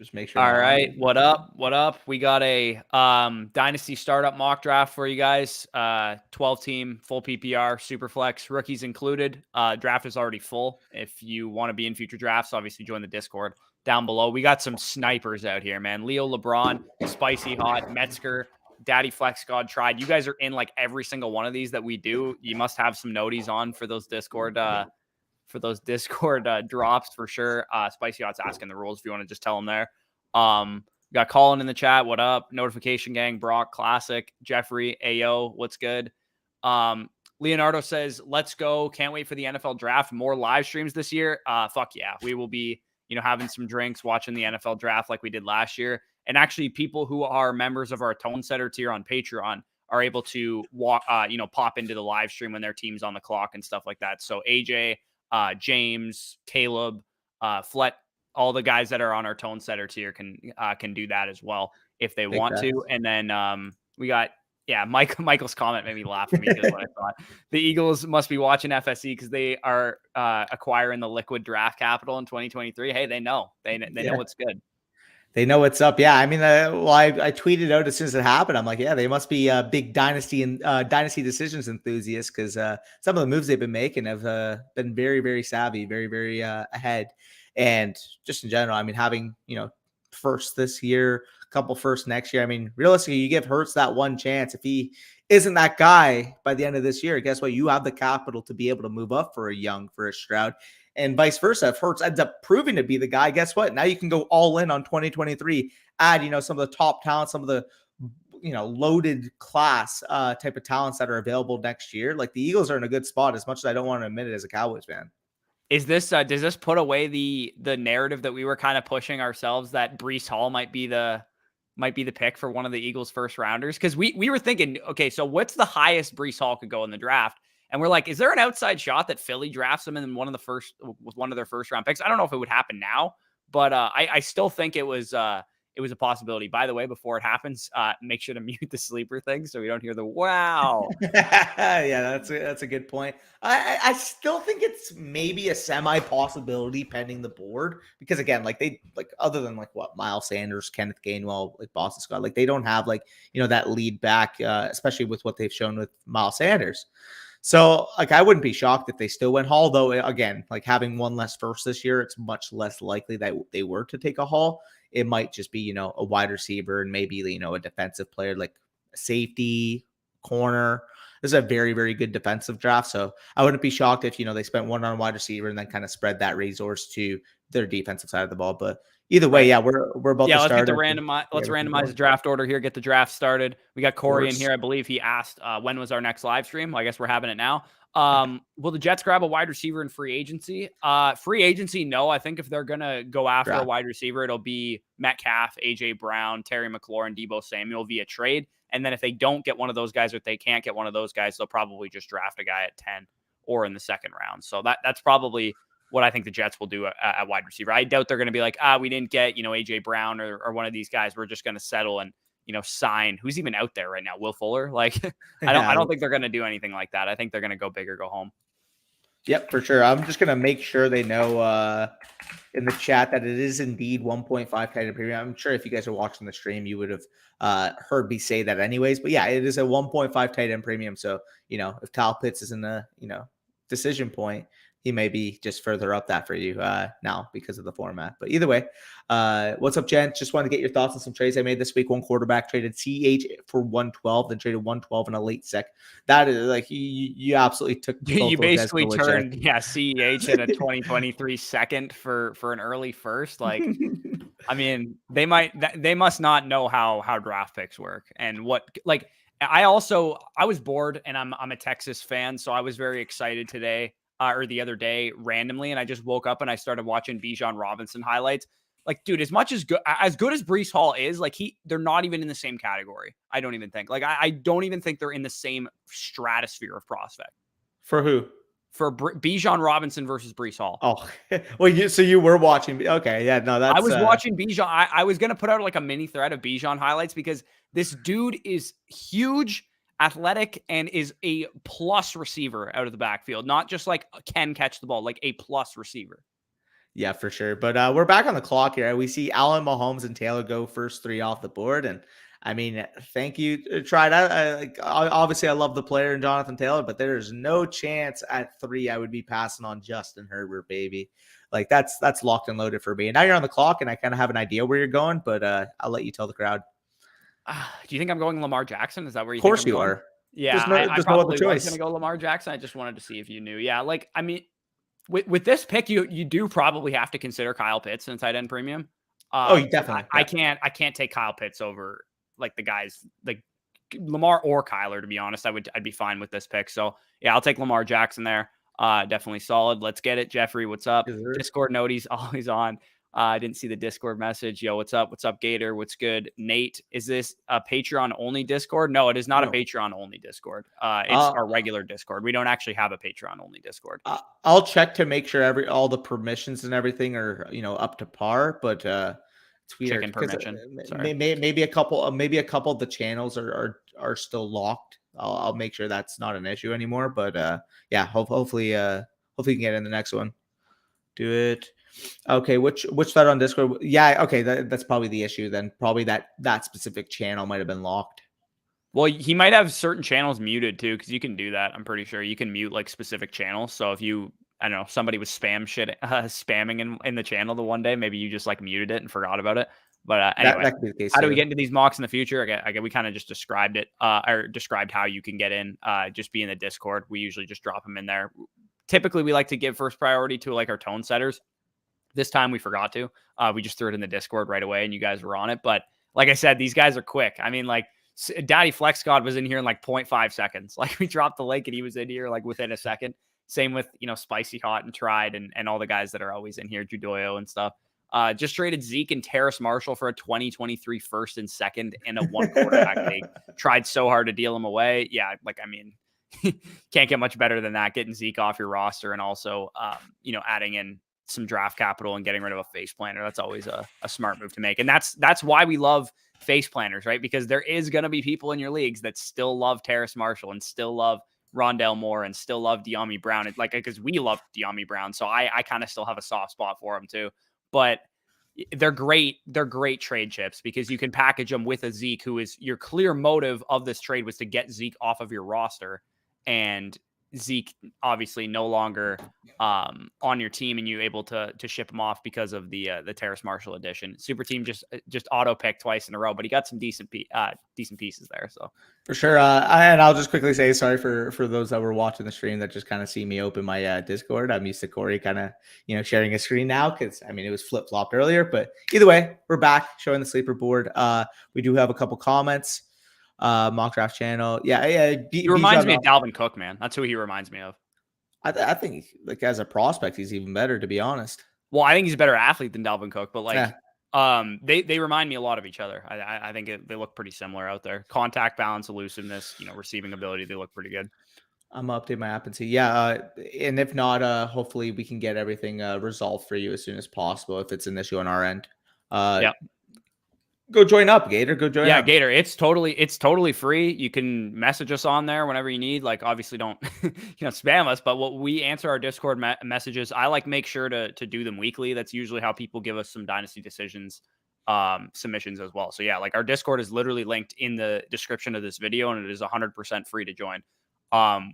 Just make sure All I'm on right. there. What up? What up? We got a dynasty startup mock draft for you guys. 12 team, full PPR, Superflex, rookies included. Draft is already full. If you want to be in future drafts, obviously join the Discord down below. We got some snipers out here, man. Leo LeBron, Spicy Hot, Metzger, Daddy Flex God Tried. You guys are in like every single one of these that we do. You must have some noties on for those Discord drops for sure. Spicy Hot's asking the rules if you want to just tell them there. We got Colin in the chat. What up? Notification Gang, Brock, Classic, Jeffrey, Ayo, what's good? Leonardo says, let's go. Can't wait for the NFL draft. More live streams this year. Fuck yeah. We will be, having some drinks, watching the NFL draft like we did last year. And actually, people who are members of our Tone Setter tier on Patreon are able to pop into the live stream when their team's on the clock and stuff like that. So AJ, James, Caleb, Flet, all the guys that are on our Tone Setter tier can do that as well if they want to. And then we got Michael's comment made me laugh because what I thought the Eagles must be watching FSE because they are acquiring the liquid draft capital in 2023. Hey, they know know what's good. They know what's up. Yeah, I mean, I tweeted out as soon as it happened. I'm like, yeah, they must be a big dynasty and dynasty decisions enthusiasts because some of the moves they've been making have been very, very savvy, very, very ahead. And just in general, I mean, having first this year, a couple first next year. I mean, realistically, you give Hurts that one chance. If he isn't that guy by the end of this year, guess what? You have the capital to be able to move up for a Stroud. And vice versa. If Hurts ends up proving to be the guy, guess what? Now you can go all in on 2023, add, some of the top talent, some of the, loaded class type of talents that are available next year. Like the Eagles are in a good spot as much as I don't want to admit it as a Cowboys fan. Is this, does this put away the narrative that we were kind of pushing ourselves that Breece Hall might be the pick for one of the Eagles first rounders? Cause we were thinking, okay, so what's the highest Breece Hall could go in the draft? And we're like, is there an outside shot that Philly drafts him in one of their first round picks? I don't know if it would happen now, but I still think it was a possibility. By the way, before it happens, make sure to mute the sleeper thing so we don't hear the wow. Yeah, that's a good point. I still think it's maybe a semi possibility pending the board because again, other than Miles Sanders, Kenneth Gainwell, Boston Scott, they don't have that lead back, especially with what they've shown with Miles Sanders. So, I wouldn't be shocked if they still went Hall, though, again, having one less first this year, it's much less likely that they were to take a Hall. It might just be, a wide receiver and maybe, a defensive player like safety, corner. This is a very, very good defensive draft. So I wouldn't be shocked if, they spent one on wide receiver and then kind of spread that resource to their defensive side of the ball. But either way, yeah, we're about to start. Let's randomize the draft order here, get the draft started. We got Corey in here. I believe he asked when was our next live stream. Well, I guess we're having it now. Will the Jets grab a wide receiver in free agency? Free agency, no. I think if they're going to go after a wide receiver, it'll be Metcalf, AJ Brown, Terry McLaurin, Deebo Samuel via trade. And then if they don't get one of those guys, or if they can't get one of those guys, they'll probably just draft a guy at 10 or in the second round. So that's probably what I think the Jets will do at wide receiver. I doubt they're going to be like, we didn't get, AJ Brown or one of these guys. We're just going to settle and, sign who's even out there right now. Will Fuller. I don't think they're going to do anything like that. I think they're going to go big or go home. Yep, for sure. I'm just going to make sure they know in the chat that it is indeed 1.5 tight end premium. I'm sure if you guys are watching the stream, you would have heard me say that anyways. But yeah, it is a 1.5 tight end premium. So, if Kyle Pitts is in the, decision point, he may be just further up that for you now because of the format. But either way, what's up, Jen? Just wanted to get your thoughts on some trades I made this week. One quarterback traded CH for 112, then traded 112 in a late sec. That is you absolutely took. You basically turned CEH in a 2023 second for an early first. I mean, they must not know how draft picks work and what I was bored and I'm a Texas fan, so I was very excited today. Or the other day randomly, and I just woke up and I started watching Bijan Robinson highlights. Dude, as good as Breece Hall is, they're not even in the same category. I don't even think. I don't even think they're in the same stratosphere of prospect. For who? For Bijan Robinson versus Breece Hall. Oh, well, you were watching. Okay, yeah, no, I was watching Bijan. I was gonna put out a mini thread of Bijan highlights because this dude is huge, athletic, and is a plus receiver out of the backfield, not just can catch the ball, a plus receiver. Yeah, for sure. But we're back on the clock here. We see Allen, Mahomes, and Taylor go first three off the board, and I mean, thank you. Tried. Obviously, I love the player in Jonathan Taylor, but there is no chance at three I would be passing on Justin Herbert, baby. Like that's locked and loaded for me. And now you're on the clock, and I kind of have an idea where you're going, but I'll let you tell the crowd. Do you think I'm going Lamar Jackson? Is that where Of you think course I'm you going? are. Yeah, I There's no other probably was going to choice. go Lamar Jackson. I just wanted to see if you knew. Yeah, like I mean, with this pick, you do probably have to consider Kyle Pitts in a tight end premium. Oh, you 'Cause definitely. I Yeah. can't take Kyle Pitts over like the guys like Lamar or Kyler. To be honest, I'd be fine with this pick. So yeah, I'll take Lamar Jackson there. Definitely solid. Let's get it, Jeffrey. What's up? Yes, sir. Discord note, he's always on. I didn't see the Discord message. Yo, what's up? What's up, Gator? What's good? Nate, is this a Patreon only Discord? No, it is not a No. Patreon only Discord. It's Uh, our regular Discord. We don't actually have a Patreon only Discord. I'll check to make sure all the permissions and everything are up to par. But it's weird Chicken because permission. Sorry. maybe a couple of the channels are still locked. I'll make sure that's not an issue anymore. But yeah, hopefully hopefully you can get in the next one. Do it. Okay, which thread on Discord? Yeah, okay, that's probably the issue then. Probably that specific channel might have been locked. Well, he might have certain channels muted too, because you can do that. I'm pretty sure you can mute like specific channels. So if you, I don't know, somebody was spamming in the channel the one day, maybe you just like muted it and forgot about it. But anyway, That could be the case how do we too. get into these mocks in the future? We kind of just described it, or described how you can get in. Just be in the Discord. We usually just drop them in there. Typically, we like to give first priority to like our tone setters. This time we forgot to. We just threw it in the Discord right away, and you guys were on it. But like I said, these guys are quick. I mean, like Daddy Flex God was in here in like 0.5 seconds. Like we dropped the link, and he was in here like within a second. Same with Spicy Hot and Tried and all the guys that are always in here, Judoyo and stuff. Just traded Zeke and Terrace Marshall for a 2023 first and second in a one quarterback league. Tried so hard to deal him away. Yeah, like I mean, can't get much better than that. Getting Zeke off your roster and also adding in some draft capital and getting rid of a face planner. That's always a smart move to make. And that's why we love face planners, right? Because there is going to be people in your leagues that still love Terrace Marshall and still love Rondell Moore and still love De'Ami Brown. It's like, because we love De'Ami Brown. So I kind of still have a soft spot for him too, but they're great. They're great trade chips because you can package them with a Zeke, who is your clear motive of this trade was to get Zeke off of your roster, and Zeke obviously no longer on your team, and you able to ship him off because of the Terrace Marshall edition. Super team just auto pick twice in a row, but he got some decent pieces there. So For sure. And I'll just quickly say sorry for those that were watching the stream that just kind of see me open my Discord. I'm used to Corey kind of sharing a screen now because I mean it was flip flopped earlier. But either way, we're back showing the sleeper board. We do have a couple comments. Mock draft channel. Yeah. he reminds me of Dalvin Cook, man. That's who he reminds me of. I think like as a prospect, he's even better, to be honest. Well, I think he's a better athlete than Dalvin Cook, but like they remind me a lot of each other. I think they look pretty similar out there. Contact balance, elusiveness, receiving ability, they look pretty good. I'm gonna update my app and see. Yeah, and if not, hopefully we can get everything resolved for you as soon as possible if it's an issue on our end. Yeah. Go join up, Gator. Go join up. Yeah, Gator. It's totally free. You can message us on there whenever you need. Like, obviously, don't spam us. But what we answer our Discord messages, I like make sure to do them weekly. That's usually how people give us some dynasty decisions submissions as well. So yeah, like our Discord is literally linked in the description of this video, and it is 100% free to join.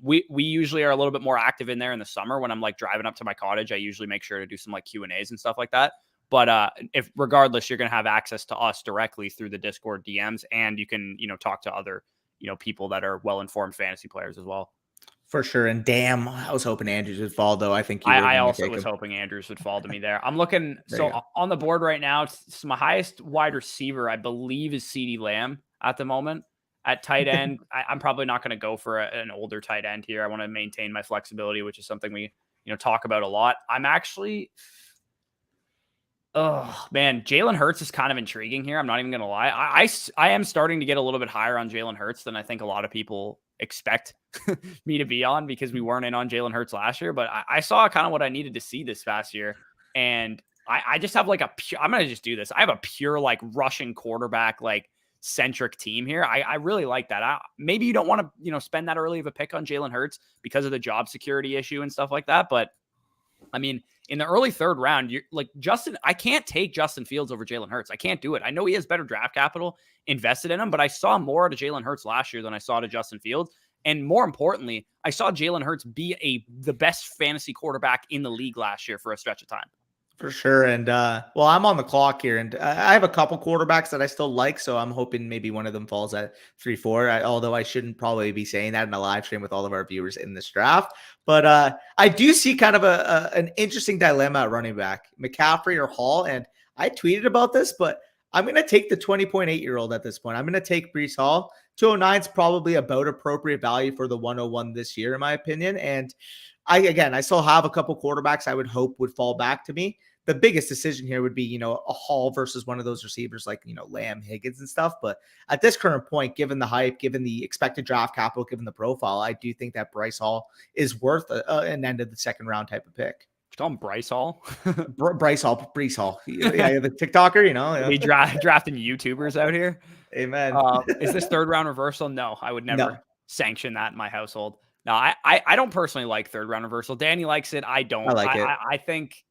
We usually are a little bit more active in there in the summer when I'm like driving up to my cottage. I usually make sure to do some like Q&As and stuff like that. But if regardless, you're going to have access to us directly through the Discord DMs, and you can, talk to other, people that are well-informed fantasy players as well. For sure. And damn, I was hoping Andrews would fall, though. I think I also was hoping Andrews would fall to me there. I'm looking. So on the board right now, it's my highest wide receiver, I believe, is CeeDee Lamb at the moment. At tight end, I'm probably not going to go for an older tight end here. I want to maintain my flexibility, which is something we, talk about a lot. I'm actually... Oh man, Jalen Hurts is kind of intriguing here. I'm not even going to lie. I am starting to get a little bit higher on Jalen Hurts than I think a lot of people expect me to be on, because we weren't in on Jalen Hurts last year. But I saw kind of what I needed to see this past year, and I just have like I'm going to just do this. I have a pure like rushing quarterback like centric team here. I really like that. Maybe you don't want to spend that early of a pick on Jalen Hurts because of the job security issue and stuff like that, but I mean, in the early third round, you're like I can't take Justin Fields over Jalen Hurts. I can't do it. I know he has better draft capital invested in him, but I saw more to Jalen Hurts last year than I saw to Justin Fields. And more importantly, I saw Jalen Hurts be the best fantasy quarterback in the league last year for a stretch of time. For sure. And well, I'm on the clock here, and I have a couple quarterbacks that I still like, so I'm hoping maybe one of them falls at 3-4. Although I shouldn't probably be saying that in a live stream with all of our viewers in this draft. But I do see kind of an interesting dilemma at running back, McCaffrey or Hall. And I tweeted about this, but I'm going to take the 20.8-year-old at this point. I'm going to take Brees Hall. 209 is probably about appropriate value for the 101 this year, in my opinion. And I still have a couple quarterbacks I would hope would fall back to me. The biggest decision here would be, a Hall versus one of those receivers like, Lamb, Higgins and stuff. But at this current point, given the hype, given the expected draft capital, given the profile, I do think that Bryce Hall is worth an end of the second round type of pick. Did you call him Bryce Hall? Brees Hall. Yeah, the TikToker, Are we drafting YouTubers out here? Amen. Is this third round reversal? No, I would never sanction that in my household. No, I don't personally like third round reversal. Danny likes it. I don't. I like it. I think,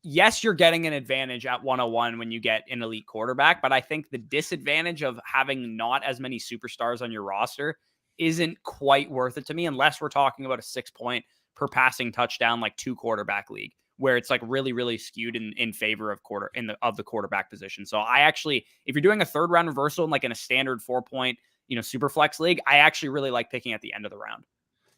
yes, you're getting an advantage at 101 when you get an elite quarterback, but I think the disadvantage of having not as many superstars on your roster isn't quite worth it to me, unless we're talking about a 6-point per passing touchdown, like 2 quarterback league, where it's like really, really skewed in favor of the quarterback position. So I actually, if you're doing a third round reversal in like in a standard 4-point, Superflex league, I actually really like picking at the end of the round.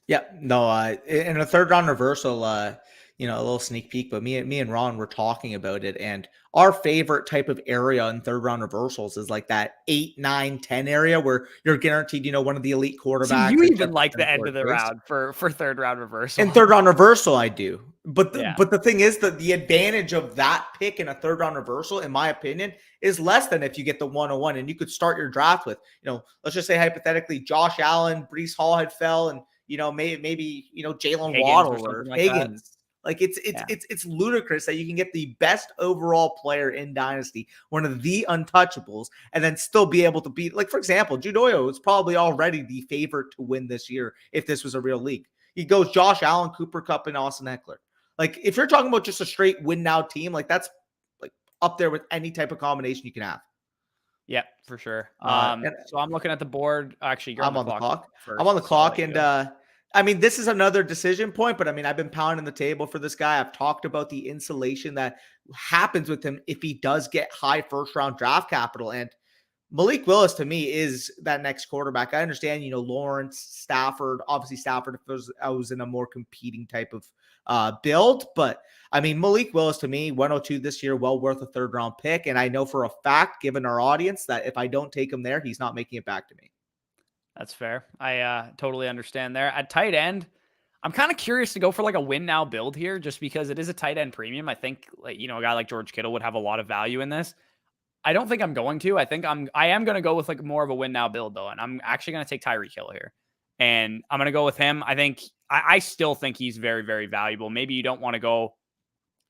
Yeah, no, in a third round reversal, a little sneak peek, but me and Ron were talking about it, and our favorite type of area in third round reversals is like that 8, 9, 10 area where you're guaranteed, one of the elite quarterbacks. So you even like the end of the round for third round reversal. In third round reversal, I do. But the thing is that the advantage of that pick in a third round reversal, in my opinion, is less than if you get the 101 and you could start your draft with, let's just say hypothetically, Josh Allen, Brees Hall had fell, and maybe Jalen Waddle or Higgins. That. Like it's ludicrous that you can get the best overall player in Dynasty, one of the untouchables, and then still be able to beat, like, for example, Judoyo is probably already the favorite to win this year if this was a real league. He goes Josh Allen, Cooper Kupp, and Austin Eckler. Like, if you're talking about just a straight win now team, like that's like up there with any type of combination you can have. Yeah, for sure. So I'm looking at the board. Actually, you're on the clock. I'm on the clock, and I mean, this is another decision point, but I mean, I've been pounding the table for this guy. I've talked about the insulation that happens with him if he does get high first round draft capital. And Malik Willis, to me, is that next quarterback. I understand, Lawrence, Stafford, obviously Stafford, if I was in a more competing type of build. But I mean, Malik Willis, to me, 102 this year, well worth a third round pick. And I know for a fact, given our audience, that if I don't take him there, he's not making it back to me. That's fair. I totally understand there. At tight end, I'm kind of curious to go for like a win now build here, just because it is a tight end premium. I think, like, a guy like George Kittle would have a lot of value in this. I don't think I'm going to. I think I am going to go with like more of a win now build though, and I'm actually going to take Tyreek Hill here, and I'm going to go with him. I think I still think he's very, very valuable. Maybe you don't want to go,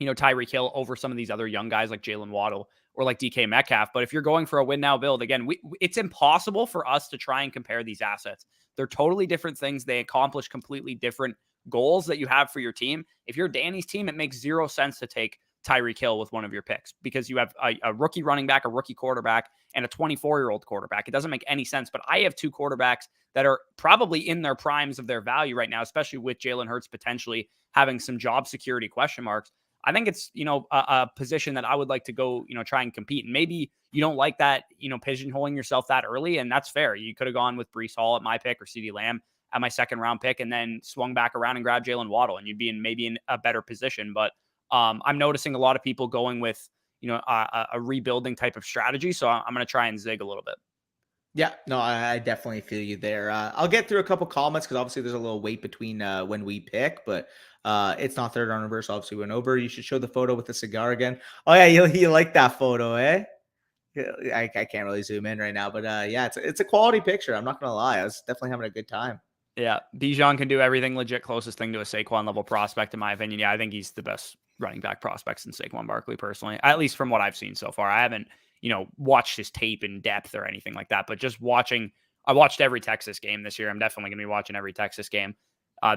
Tyreek Hill over some of these other young guys like Jalen Waddle or like DK Metcalf. But if you're going for a win now build, again, it's impossible for us to try and compare these assets. They're totally different things. They accomplish completely different goals that you have for your team. If you're Danny's team, it makes zero sense to take Tyreek Hill with one of your picks because you have a rookie running back, a rookie quarterback, and a 24-year-old quarterback. It doesn't make any sense. But I have 2 quarterbacks that are probably in their primes of their value right now, especially with Jalen Hurts potentially having some job security question marks. I think it's, a position that I would like to go, try and compete. And maybe you don't like that, pigeonholing yourself that early, and that's fair. You could have gone with Brees Hall at my pick or CeeDee Lamb at my second round pick and then swung back around and grabbed Jalen Waddle, and you'd be maybe in a better position. But I'm noticing a lot of people going with, a rebuilding type of strategy. So I'm going to try and zig a little bit. Yeah, no, I definitely feel you there. I'll get through a couple comments because obviously there's a little wait between when we pick, but it's not third round reverse. Obviously went over. You should show the photo with the cigar again. Oh yeah, you like that photo, eh? I can't really zoom in right now, but yeah, it's a quality picture. I'm not gonna lie. I was definitely having a good time. Yeah, Bijan can do everything legit. Closest thing to a Saquon level prospect, in my opinion. Yeah, I think he's the best running back prospects in Saquon Barkley, personally, at least from what I've seen so far. I haven't, watched his tape in depth or anything like that, but just watching, I watched every Texas game this year. I'm definitely going to be watching every Texas game.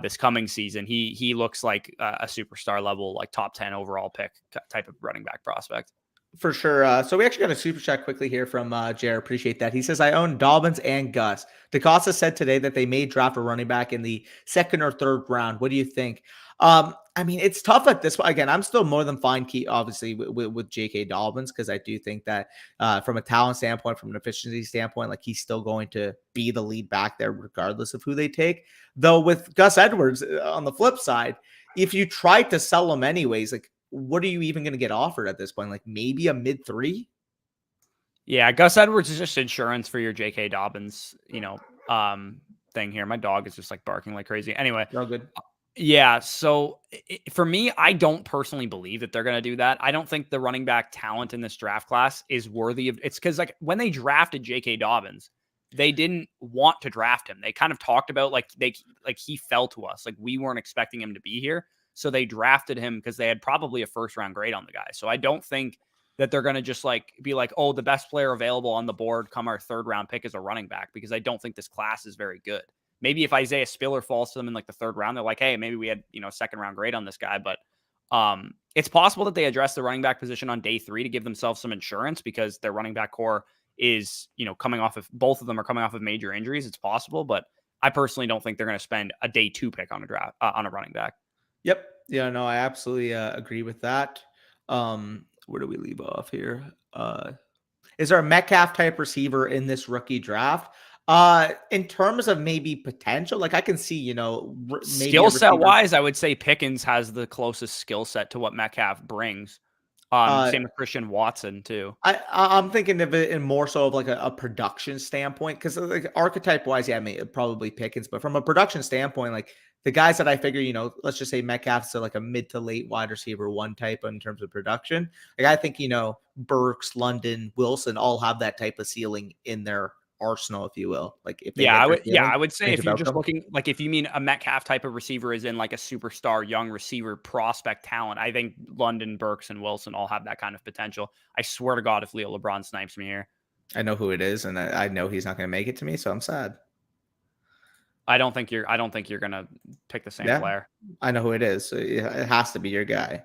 this coming season. He looks like a superstar level, like top 10 overall pick type of running back prospect. For sure. So we actually got a super chat quickly here from Jared. Appreciate that. He says, I own Dobbins and Gus. DaCosta said today that they may draft a running back in the second or third round. What do you think? I mean, it's tough at this point. Again, I'm still more than fine, obviously, with J.K. Dobbins, because I do think that from a talent standpoint, from an efficiency standpoint, like he's still going to be the lead back there, regardless of who they take. Though with Gus Edwards on the flip side, if you try to sell him anyways, like, what are you even going to get offered at this point? Like maybe a mid 3? Yeah, Gus Edwards is just insurance for your J.K. Dobbins, thing here. My dog is just like barking like crazy. Anyway, all good. Yeah. So for me, I don't personally believe that they're going to do that. I don't think the running back talent in this draft class is worthy of it's because like when they drafted J.K. Dobbins, they didn't want to draft him. They kind of talked about like he fell to us. Like we weren't expecting him to be here. So they drafted him because they had probably a first round grade on the guy. So I don't think that they're going to just like be like, oh, the best player available on the board come our third round pick is a running back, because I don't think this class is very good. Maybe if Isaiah Spiller falls to them in like the third round, they're like, hey, maybe we had, second round grade on this guy. But it's possible that they address the running back position on day 3 to give themselves some insurance, because their running back core is, coming off of, both of them are coming off of major injuries. It's possible, but I personally don't think they're going to spend a day 2 pick on a draft on a running back. Yep. Yeah, no, I absolutely agree with that. Where do we leave off here? Is there a Metcalf type receiver in this rookie draft? In terms of maybe potential, like I can see, maybe skill set wise, I would say Pickens has the closest skill set to what Metcalf brings. Same with Christian Watson too. I'm thinking of it in more so of like a production standpoint, because like archetype wise, yeah, probably Pickens, but from a production standpoint, like the guys that I figure, let's just say Metcalf's like a mid to late wide receiver 1 type in terms of production. Like I think, Burks, London, Wilson all have that type of ceiling in their arsenal, if you will. Like if I would say if you're just looking, like if you mean a Metcalf type of receiver is in like a superstar young receiver prospect talent, I think London, Burks, and Wilson all have that kind of potential. I swear to God, if Leo LeBron snipes me here, I know who it is, and I know he's not going to make it to me, so I'm sad. I don't think you're going to pick the same player. I know who it is. So it has to be your guy.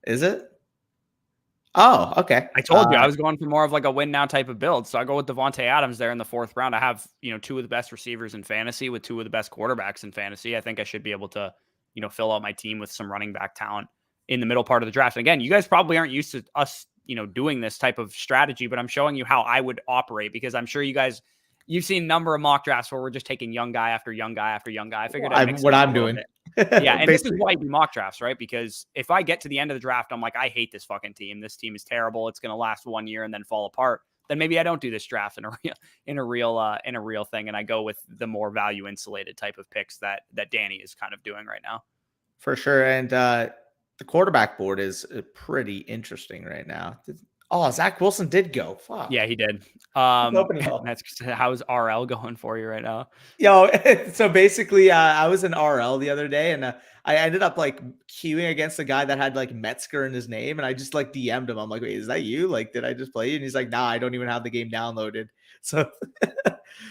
Is it? Oh, okay. I told you I was going for more of like a win now type of build. So I go with Devontae Adams there in the 4th round. I have, 2 of the best receivers in fantasy with 2 of the best quarterbacks in fantasy. I think I should be able to, fill out my team with some running back talent in the middle part of the draft. And again, you guys probably aren't used to us, doing this type of strategy, but I'm showing you how I would operate, because I'm sure you've seen a number of mock drafts where we're just taking young guy after young guy after young guy. I figured what I'm doing. Yeah, and this is why you do mock drafts, right? Because if I get to the end of the draft, I'm like, I hate this fucking team. This team is terrible. It's going to last 1 year and then fall apart. Then maybe I don't do this draft in a real thing, and I go with the more value insulated type of picks that Danny is kind of doing right now. For sure, and the quarterback board is pretty interesting right now. Oh, Zach Wilson did go. Fuck. Yeah, he did. That's how's RL going for you right now? Yo, so basically, I was in RL the other day, and I ended up like queuing against a guy that had like Metzger in his name, and I just like DM'd him. I'm like, wait, is that you? Like, did I just play you? And he's like, nah, I don't even have the game downloaded. So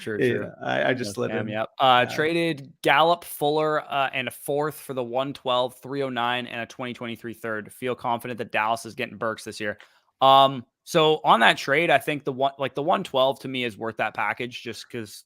True. Yeah, I just let him. Yep. Traded Gallup, Fuller, and a 4th for the 112, 309, and a 2023 3rd. Feel confident that Dallas is getting Burks this year. So on that trade, I think the 112 to me is worth that package, just because,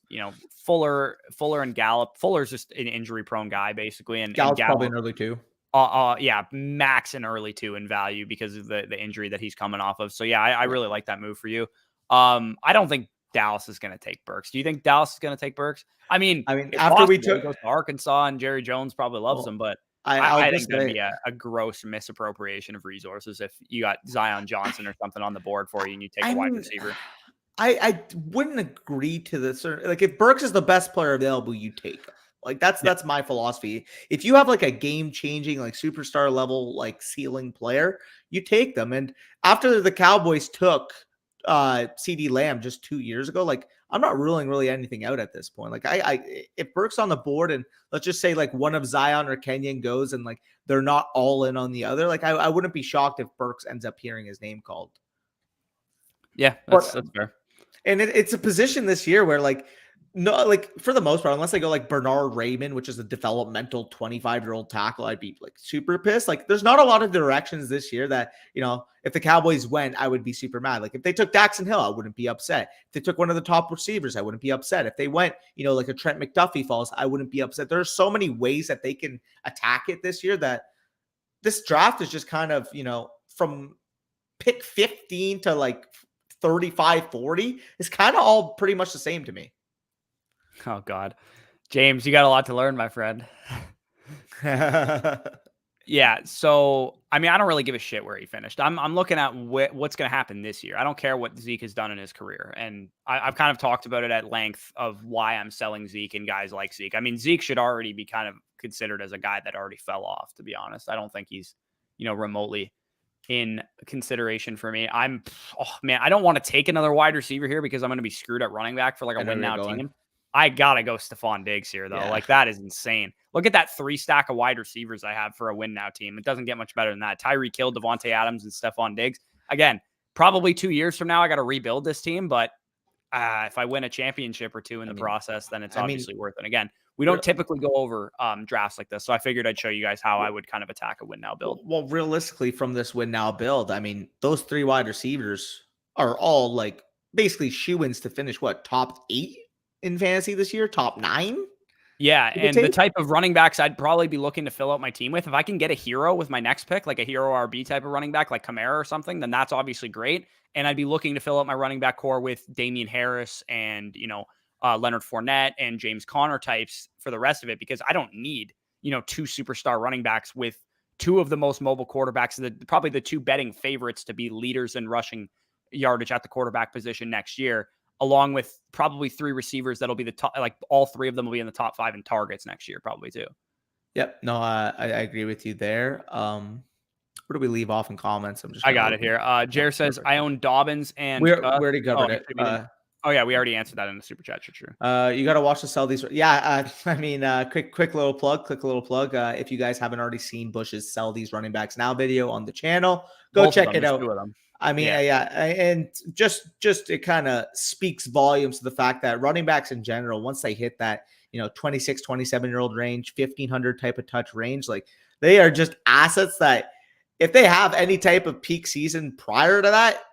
Fuller and Gallup. Fuller's just an injury prone guy basically. And Gallup's probably an early 2. Yeah, max an early 2 in value because of the injury that he's coming off of. So yeah, I really like that move for you. I don't think Dallas is going to take Burks. Do you think Dallas is going to take Burks? I mean, after we took, he goes to Arkansas and Jerry Jones probably loves him, but I think that'd be a gross misappropriation of resources if you got Zion Johnson or something on the board for you and you take a wide receiver. I wouldn't agree to this. Like if Burks is the best player available, you take him. Like that's my philosophy. If you have like a game changing, like superstar level, like ceiling player, you take them. And after the Cowboys took CD Lamb just 2 years ago, like I'm not ruling really anything out at this point. Like if Burke's on the board and let's just say like one of Zion or Kenyon goes and like they're not all in on the other, like I wouldn't be shocked if Burks ends up hearing his name called. Yeah, that's fair. And it's a position this year where like No, like for the most part, unless they go like Bernard Raymond, which is a developmental 25-year-old tackle, I'd be like super pissed. Like there's not a lot of directions this year that, if the Cowboys went, I would be super mad. Like if they took Daxon Hill, I wouldn't be upset. If they took one of the top receivers, I wouldn't be upset. If they went, like a Trent McDuffie falls, I wouldn't be upset. There's so many ways that they can attack it this year that this draft is just kind of, from pick 15 to like 35, 40 is kind of all pretty much the same to me. Oh God, James, you got a lot to learn, my friend. Yeah. So, I mean, I don't really give a shit where he finished. I'm looking at what's going to happen this year. I don't care what Zeke has done in his career. And I've kind of talked about it at length of why I'm selling Zeke and guys like Zeke. I mean, Zeke should already be kind of considered as a guy that already fell off, to be honest. I don't think he's, remotely in consideration for me. I don't want to take another wide receiver here because I'm going to be screwed at running back for like a win now team. I gotta go Stephon Diggs here, though. Yeah. Like, that is insane. Look at that 3 stack of wide receivers I have for a win now team. It doesn't get much better than that. Tyreek Hill, Devontae Adams, and Stephon Diggs. Again, probably 2 years from now, I got to rebuild this team. But if I win a championship or two in the process, then it's obviously worth it. Again, we don't typically go over drafts like this. So I figured I'd show you guys how I would kind of attack a win now build. Well, realistically, from this win now build, I mean, those 3 wide receivers are all like basically shoo-ins to finish top 8 in fantasy this year, top 9. Yeah, and the type of running backs I'd probably be looking to fill out my team with, if I can get a hero with my next pick, like a hero RB type of running back, like Kamara or something, then that's obviously great. And I'd be looking to fill out my running back core with Damian Harris and, Leonard Fournette and James Conner types for the rest of it, because I don't need, 2 superstar running backs with 2 of the most mobile quarterbacks, probably the 2 betting favorites to be leaders in rushing yardage at the quarterback position next year, along with probably 3 receivers that'll be the top, like all 3 of them will be in the top 5 in targets next year, probably too. Yep. No, I agree with you there. Where do we leave off in comments? I got it here. Jared says, I own Dobbins and we already covered it. Oh yeah, we already answered that in the super chat. True. You got to watch the sell these. Yeah. I mean, quick little plug. If you guys haven't already seen Bush's Sell These Running Backs Now video on the channel, go check it out. I mean, yeah. And just it kind of speaks volumes to the fact that running backs in general, once they hit that, 26, 27-year-old range, 1,500 type of touch range, like they are just assets that if they have any type of peak season prior to that,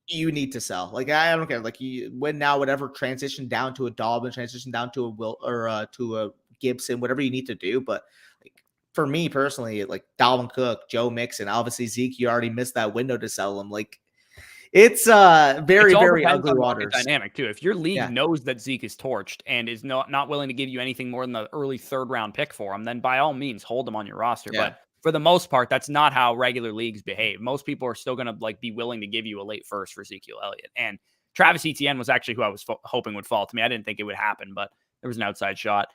you need to sell. Like, I don't care. Like, you win now, whatever, transition down to a Dobbin, transition down to a Will or to a Gibson, whatever you need to do. But like, for me personally, like Dalvin Cook, Joe Mixon, obviously Zeke, you already missed that window to sell them. Like, it's very ugly waters. Dynamic too. If your league knows that Zeke is torched and is not willing to give you anything more than the early 3rd round pick for him, then by all means hold him on your roster. Yeah. But for the most part, that's not how regular leagues behave. Most people are still going to like be willing to give you a late first for Ezekiel Elliott. And Travis Etienne was actually who I was hoping would fall to me. I didn't think it would happen, but there was an outside shot.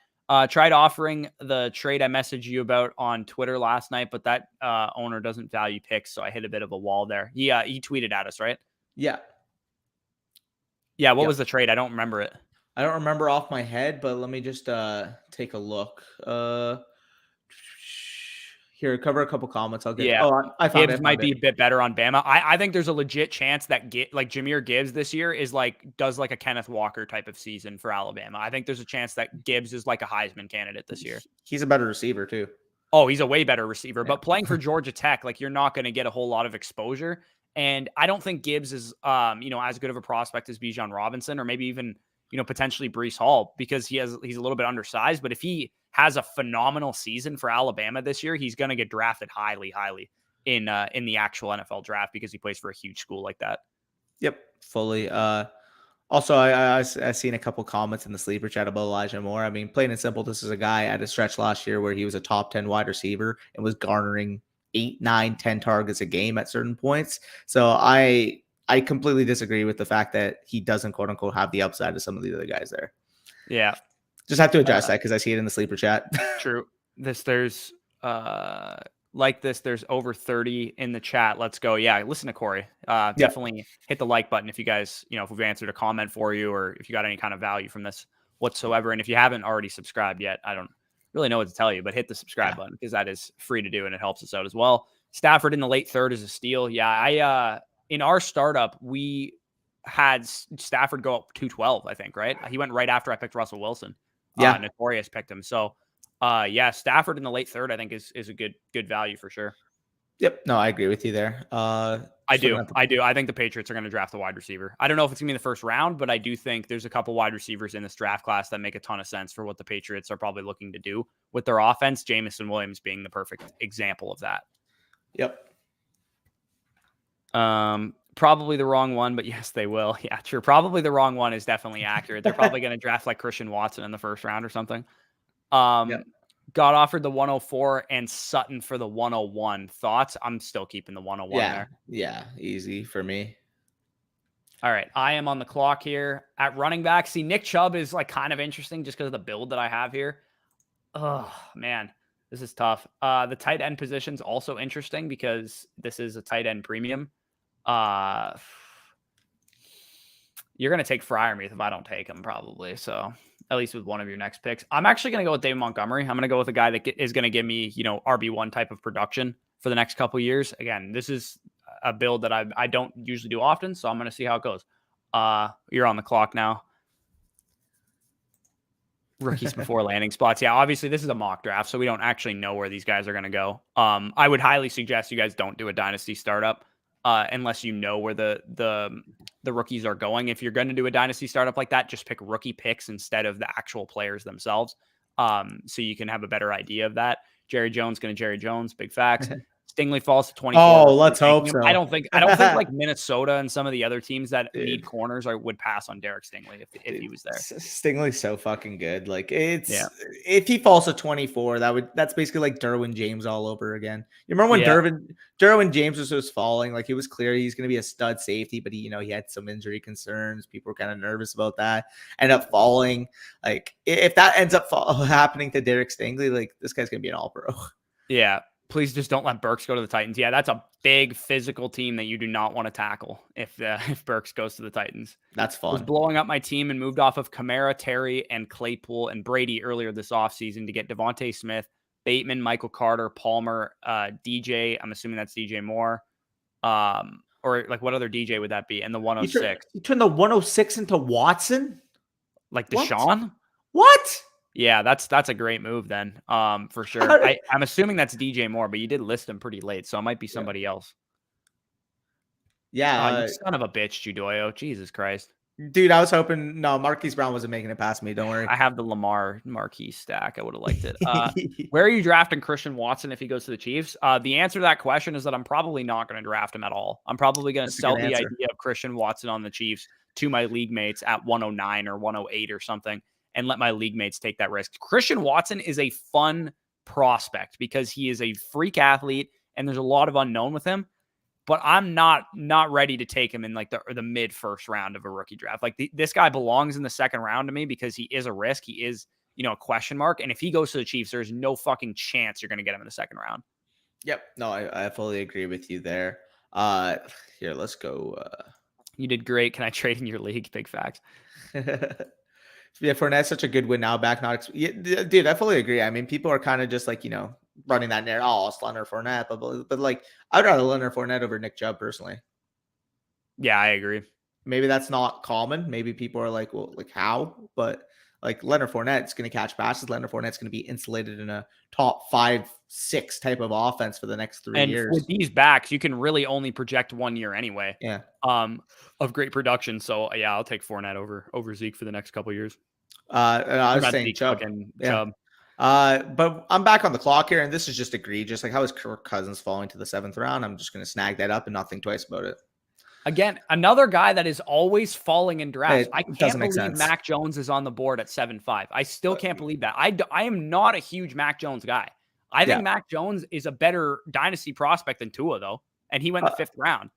Tried offering the trade I messaged you about on Twitter last night, but that owner doesn't value picks, so I hit a bit of a wall there. He tweeted at us, right? Yeah. Yeah, what was the trade? I don't remember it. I don't remember off my head, but let me just take a look. Here, cover a couple comments. I'll get. Yeah, I found Gibbs might be a bit better on Bama. I think there's a legit chance that Jahmyr Gibbs this year does like a Kenneth Walker type of season for Alabama. I think there's a chance that Gibbs is like a Heisman candidate this year. He's a better receiver too. Oh, he's a way better receiver. Yeah. But playing for Georgia Tech, like you're not going to get a whole lot of exposure. And I don't think Gibbs is, as good of a prospect as Bijan Robinson or maybe even, potentially Breece Hall because he's a little bit undersized. But if he has a phenomenal season for Alabama this year, he's going to get drafted highly in the actual NFL draft because he plays for a huge school like that. Yep, fully. Also, I seen a couple comments in the sleeper chat about Elijah Moore. I mean, plain and simple, this is a guy at a stretch last year where he was a top 10 wide receiver and was garnering 8, 9, 10 targets a game at certain points. So I completely disagree with the fact that he doesn't quote unquote have the upside of some of the other guys there. Yeah. Just have to address that because I see it in the sleeper chat. True. There's over 30 in the chat. Let's go. Yeah. Listen to Corey. Definitely hit the like button if you guys, if we've answered a comment for you or if you got any kind of value from this whatsoever. And if you haven't already subscribed yet, I don't really know what to tell you, but hit the subscribe button because that is free to do and it helps us out as well. Stafford in the late 3rd is a steal. Yeah. In our startup, we had Stafford go up 212, I think, right? He went right after I picked Russell Wilson. Yeah. Notorious picked him. So, yeah, Stafford in the late third, I think is a good value for sure. Yep. No, I agree with you there. I do. I think the Patriots are going to draft a wide receiver. I don't know if it's going to be in the first round, but I do think there's a couple wide receivers in this draft class that make a ton of sense for what the Patriots are probably looking to do with their offense. Jameson Williams being the perfect example of that. Yep. Probably the wrong one, but yes, they will. Yeah, true. Probably the wrong one is definitely accurate. They're probably going to draft like Christian Watson in the first round or something. Yep. Got offered the 104 and Sutton for the 101. Thoughts? I'm still keeping the 101 there. Yeah, easy for me. All right, I am on the clock here at running back. See, Nick Chubb is like kind of interesting just because of the build that I have here. Oh man, this is tough. The tight end position's also interesting because this is a tight end premium. You're going to take Freiermuth if I don't take him, probably. So at least with one of your next picks, I'm actually going to go with David Montgomery. I'm going to go with a guy that is going to give me, RB1 type of production for the next couple of years. Again, this is a build that I don't usually do often, so I'm going to see how it goes. You're on the clock now. Rookies before landing spots. Yeah, obviously this is a mock draft, so we don't actually know where these guys are going to go. I would highly suggest you guys don't do a dynasty startup unless you know where the rookies are going. If you're going to do a dynasty startup like that, just pick rookie picks instead of the actual players themselves, so you can have a better idea of that. Jerry Jones going to Jerry Jones. Big facts. Stingley falls to 24. Oh, let's hope so. I don't think like Minnesota and some of the other teams that need corners would pass on Derek Stingley if he was there. Stingley's so fucking good. Like if he falls to 24, that's basically like Derwin James all over again. You remember when Derwin James was falling? Like it was clear he's going to be a stud safety, but he had some injury concerns. People were kind of nervous about that. End up falling. Like if that ends up happening to Derek Stingley, like this guy's going to be an all-pro. Yeah. Please just don't let Burks go to the Titans. Yeah, that's a big physical team that you do not want to tackle if Burks goes to the Titans. That's fun. I was blowing up my team and moved off of Kamara, Terry, and Claypool and Brady earlier this offseason to get Devontae Smith, Bateman, Michael Carter, Palmer, DJ. I'm assuming that's DJ Moore. Or like what other DJ would that be? And the 106. You turn the 106 into Watson? Like Deshaun? What? Yeah, that's a great move then, for sure. I'm assuming that's DJ Moore, but you did list him pretty late, so it might be somebody else. Yeah. You son of a bitch, Judoyo. Jesus Christ. Dude, I was hoping. No, Marquise Brown wasn't making it past me. Don't worry. I have the Lamar Marquise stack. I would have liked it. Where are you drafting Christian Watson if he goes to the Chiefs? The answer to that question is that I'm probably not going to draft him at all. I'm probably going to sell the idea of Christian Watson on the Chiefs to my league mates at 109 or 108 or something, and let my league mates take that risk. Christian Watson is a fun prospect because he is a freak athlete and there's a lot of unknown with him, but I'm not ready to take him in like the mid first round of a rookie draft. Like this guy belongs in the second round to me because he is a risk. He is, a question mark. And if he goes to the Chiefs, there's no fucking chance you're going to get him in the second round. Yep. No, I fully agree with you there. Here, let's go. You did great. Can I trade in your league? Big facts. Yeah, Fournette's such a good win now. Back, dude, I fully agree. I mean, people are kind of just like running that narrative. Oh, it's Leonard Fournette, but like I'd rather Leonard Fournette over Nick Chubb personally. Yeah, I agree. Maybe that's not common. Maybe people are like, well, like how? But like Leonard Fournette's going to catch passes. Leonard Fournette's going to be insulated in a top 5-6 type of offense for the next 3 years. With these backs, you can really only project 1 year anyway. Yeah. Of great production. So yeah, I'll take Fournette over Zeke for the next couple of years. I was saying Chubb. Chubb. But I'm back on the clock here, and this is just egregious. Like, how is Kirk Cousins falling to the 7th round? I'm just going to snag that up and not think twice about it. Again, another guy that is always falling in drafts. I can't believe sense. Mac Jones is on the board at 7.5. I still can't believe that. I am not a huge Mac Jones guy. I think Mac Jones is a better dynasty prospect than Tua, though, and he went the 5th round.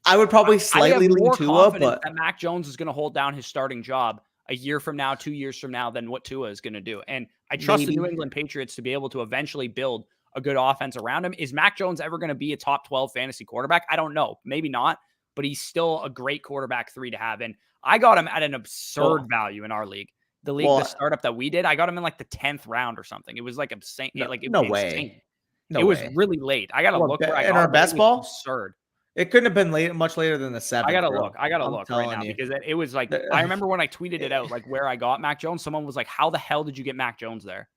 I would probably slightly lean Tua, but that Mac Jones is going to hold down his starting job a year from now, 2 years from now, than what Tua is going to do. And I trust the New England Patriots to be able to eventually build a good offense around him. Is Mac Jones ever going to be a top 12 fantasy quarterback? I don't know. Maybe not, but he's still a great quarterback 3 to have. And I got him at an absurd value in our league. The startup that we did, I got him in like the 10th round or something. It was like insane. No way. It was really late. I got to look where I got in our best ball. Absurd. It couldn't have been much later than the 7th, I gotta bro. look. I gotta I'm look right telling now you. because it was like I remember when I tweeted it out, like where I got Mac Jones. Someone was like, "How the hell did you get Mac Jones there?"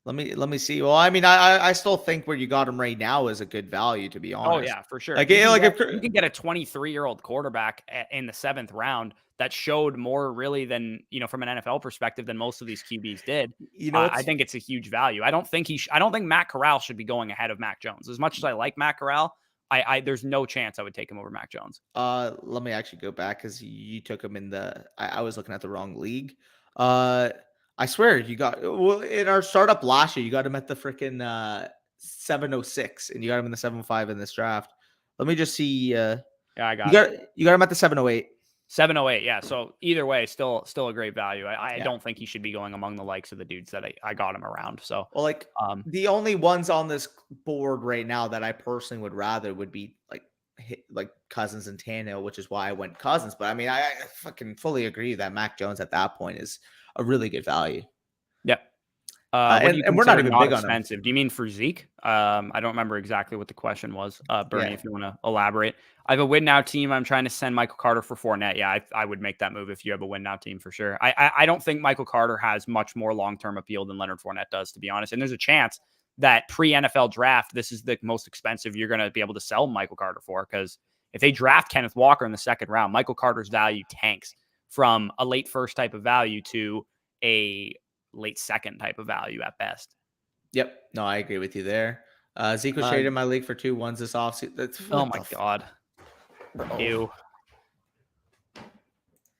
Let me see. Well, I mean, I still think where you got him right now is a good value, to be Oh honest. yeah, for sure. Like, like if You can get a 23-year-old quarterback in the 7th round that showed more really than from an NFL perspective than most of these QBs did. you know I what's think it's a huge value. I don't think I don't think Matt Corral should be going ahead of Mac Jones. As much as I like Matt Corral, I there's no chance I would take him over Mac Jones. let me actually go back because you took him in the. I was looking at the wrong league. Uh, I swear you got well in our startup last year. You got him at the freaking 706, and you got him in the 705 in this draft. Let me just see. Yeah, I You got got it. you got him at the 708. 708, yeah. So either way, still a great value. I Yeah. don't think he should be going among the likes of the dudes that I got him around. So Well, like um the only ones on this board right now that I personally would rather would be like Cousins and Tannehill, which is why I went Cousins. But I mean, I fucking fully agree that Mac Jones at that point is a really good value. yep. What do you And we're not consider even not big on him. expensive? Do you mean for Zeke? I don't remember exactly what the question was. Bernie, Yeah. if you want to elaborate. I have a win now team. I'm trying to send Michael Carter for Fournette. Yeah, I would make that move if you have a win now team for sure. I don't think Michael Carter has much more long term appeal than Leonard Fournette does, to be honest. And there's a chance that pre NFL draft, this is the most expensive you're going to be able to sell Michael Carter for, because if they draft Kenneth Walker in the 2nd round, Michael Carter's value tanks from a late first type of value to a late 2nd type of value at best. Yep. No, I agree with you there. Zeke was traded in my league for 2 1s this offseason. That's Oh what my the god. bro. Ew.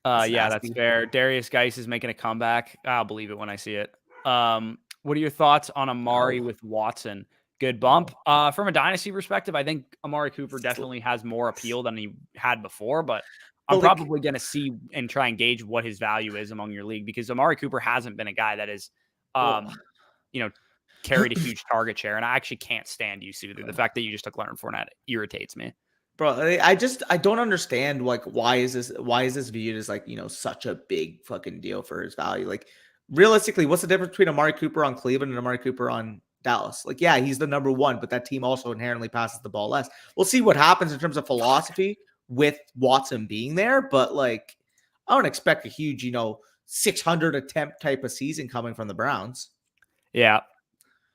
That's Yeah, that's nasty. fair. Darius Geis is making a comeback. I'll believe it when I see it. What are your thoughts on Amari No. with Watson? Good bump. No. From a dynasty perspective, I think Amari Cooper definitely has more appeal than he had before, but I'm But like, probably going to see and try and gauge what his value is among your league, because Amari Cooper hasn't been a guy that is, well, you know, carried a huge target share, and I actually can't stand you, Souther. The fact that you just took Leonard Fournette irritates me. bro, I don't understand like why is this viewed as like such a big fucking deal for his value? Like realistically, what's the difference between Amari Cooper on Cleveland and Amari Cooper on Dallas? Like, yeah, he's the number one, but that team also inherently passes the ball less. We'll see what happens in terms of philosophy with Watson being there, but like I don't expect a huge 600 attempt type of season coming from the Browns. Yeah.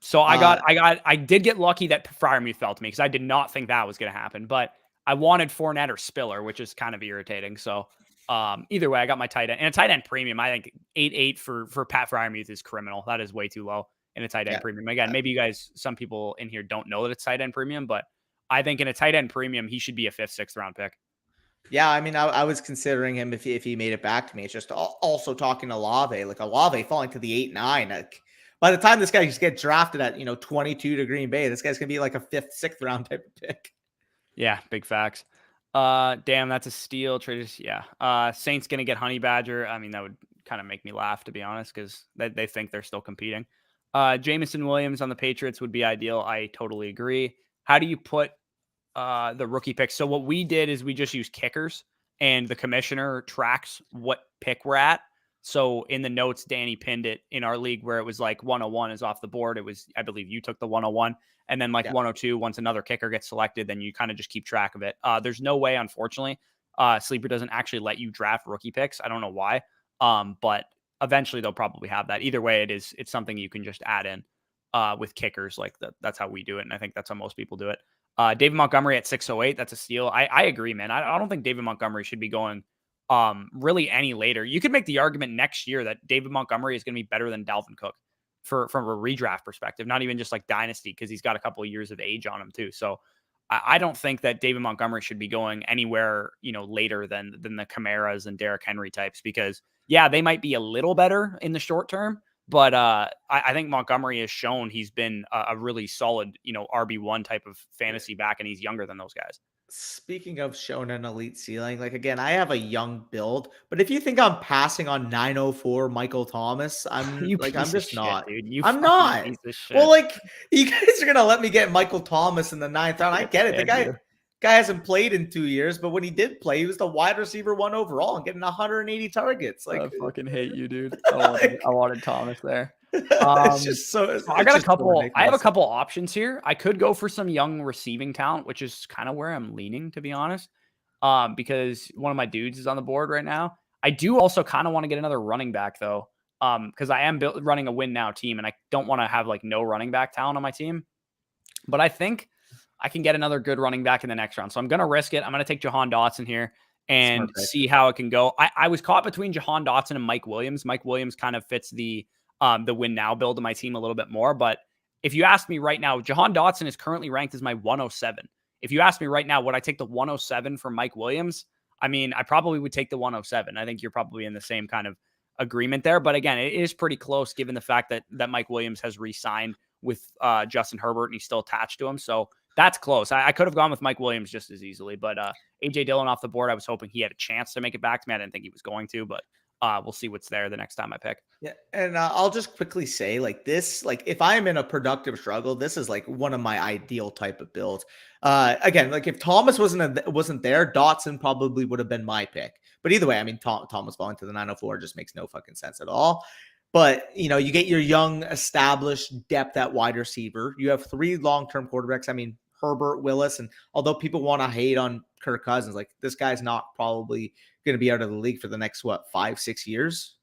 So Uh, I did get lucky that Freiermuth fell to me because I did not think that was going to happen, but I wanted Fournette or Spiller, which is kind of irritating. So either way, I got my tight end and a tight end premium. I think 8.8 for Pat Freiermuth is criminal. That is way too low in a tight end yeah. premium. Again, maybe some people in here don't know that it's tight end premium, but I think in a tight end premium, he should be a 5th, 6th round pick. Yeah, I mean, I was considering him if he made it back to me. It's just also talking to Olave, like Olave falling to the 8-9. Like, by the time this guy just get drafted at 22 to Green Bay, this guy's gonna be like a 5th, 6th round type of pick. Yeah, big facts. Damn, that's a steal. Traders, yeah. Saints gonna get Honey Badger. I mean, that would kind of make me laugh, to be honest, because they think they're still competing. Jameson Williams on the Patriots would be ideal. I totally agree. How do you put the rookie picks? So what we did is we just use kickers, and the commissioner tracks what pick we're at. So in the notes, Danny pinned it in our league where it was like 101 is off the board. It was, I believe you took the 101, and then like Yeah. 102, once another kicker gets selected, then you kind of just keep track of it. There's no way, unfortunately, Sleeper doesn't actually let you draft rookie picks. I don't know why. But eventually they'll probably have that. Either way, it's something you can just add in with kickers. Like that's how we do it. And I think that's how most people do it. David Montgomery at 608. That's a steal. I agree, man. I don't think David Montgomery should be going really any later. You could make the argument next year that David Montgomery is going to be better than Dalvin Cook from a redraft perspective, not even just like dynasty, because he's got a couple of years of age on him too. So I don't think that David Montgomery should be going anywhere, later than the Camaras and Derrick Henry types, because yeah, they might be a little better in the short term, but I think Montgomery has shown he's been a really solid, RB1 type of fantasy back, and he's younger than those guys. Speaking of showing an elite ceiling, like again, I have a young build, but if you think I'm passing on 904 Michael Thomas, I'm You like, I'm piece of just shit, not. dude. You I'm fucking not. piece of Well, shit. like you guys are gonna let me get Michael Thomas in the 9th round. I You're a get it. The kid, dude. Guy hasn't played in 2 years, but when he did play, he was the wide receiver 1 overall and getting 180 targets. Like, I fucking hate you, dude. like, I wanted Thomas there. it's just so. So I got a couple. I have a ridiculous. couple options here. I could go for some young receiving talent, which is kind of where I'm leaning, to be honest. Because one of my dudes is on the board right now. I do also kind of want to get another running back though. Because I am running a win now team, and I don't want to have like no running back talent on my team. But I think I can get another good running back in the next round. So I'm going to risk it. I'm going to take Jahan Dotson here and see how it can go. I was caught between Jahan Dotson and Mike Williams. Mike Williams kind of fits the win now build of my team a little bit more. But if you ask me right now, Jahan Dotson is currently ranked as my 107. If you ask me right now, would I take the 107 for Mike Williams? I mean, I probably would take the 107. I think you're probably in the same kind of agreement there. But again, it is pretty close given the fact that Mike Williams has re-signed with Justin Herbert and he's still attached to him. So that's close. I could have gone with Mike Williams just as easily, but AJ Dillon off the board. I was hoping he had a chance to make it back to me. I didn't think he was going to, but we'll see what's there the next time I pick. Yeah, and I'll just quickly say, like this, like if I'm in a productive struggle, this is like one of my ideal type of builds. Again, like if Thomas wasn't there, Dotson probably would have been my pick. But either way, I mean, Thomas falling to the 904 just makes no fucking sense at all. But, you know, you get your young, established depth at wide receiver. You have 3 long-term quarterbacks. I mean, Herbert, Willis, and although people want to hate on Kirk Cousins, like this guy's not probably going to be out of the league for the next, 5-6 years?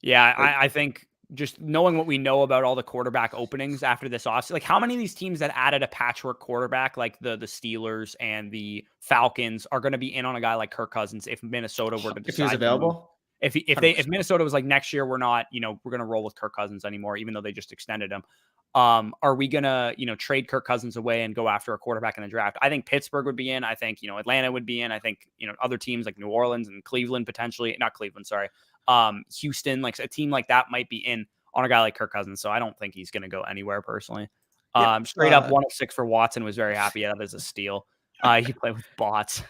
Yeah, I think just knowing what we know about all the quarterback openings after this offseason, like how many of these teams that added a patchwork quarterback, like the Steelers and the Falcons, are going to be in on a guy like Kirk Cousins if Minnesota were to decide if he was available? If Minnesota was like next year, we're not, we're going to roll with Kirk Cousins anymore, even though they just extended him. Are we going to, trade Kirk Cousins away and go after a quarterback in the draft? I think Pittsburgh would be in. I think, Atlanta would be in. I think, other teams like New Orleans and Cleveland potentially, not Cleveland, sorry. Houston, like a team like that might be in on a guy like Kirk Cousins. So I don't think he's going to go anywhere personally. Straight up 106 for Watson, was very happy. That is a steal. He played with bots.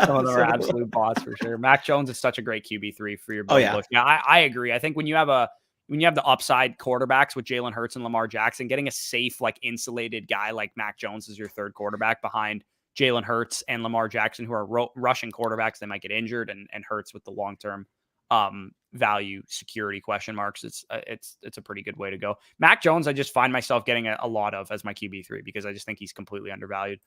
Some of them are absolute bots for sure. Mac Jones is such a great QB3 for your build. Yeah, I agree. I think when you have the upside quarterbacks with Jalen Hurts and Lamar Jackson, getting a safe, like insulated guy like Mac Jones is your third quarterback behind Jalen Hurts and Lamar Jackson, who are rushing quarterbacks. They might get injured, and Hurts with the long-term value security question marks. It's a pretty good way to go. Mac Jones, I just find myself getting a lot of as my QB3 because I just think he's completely undervalued.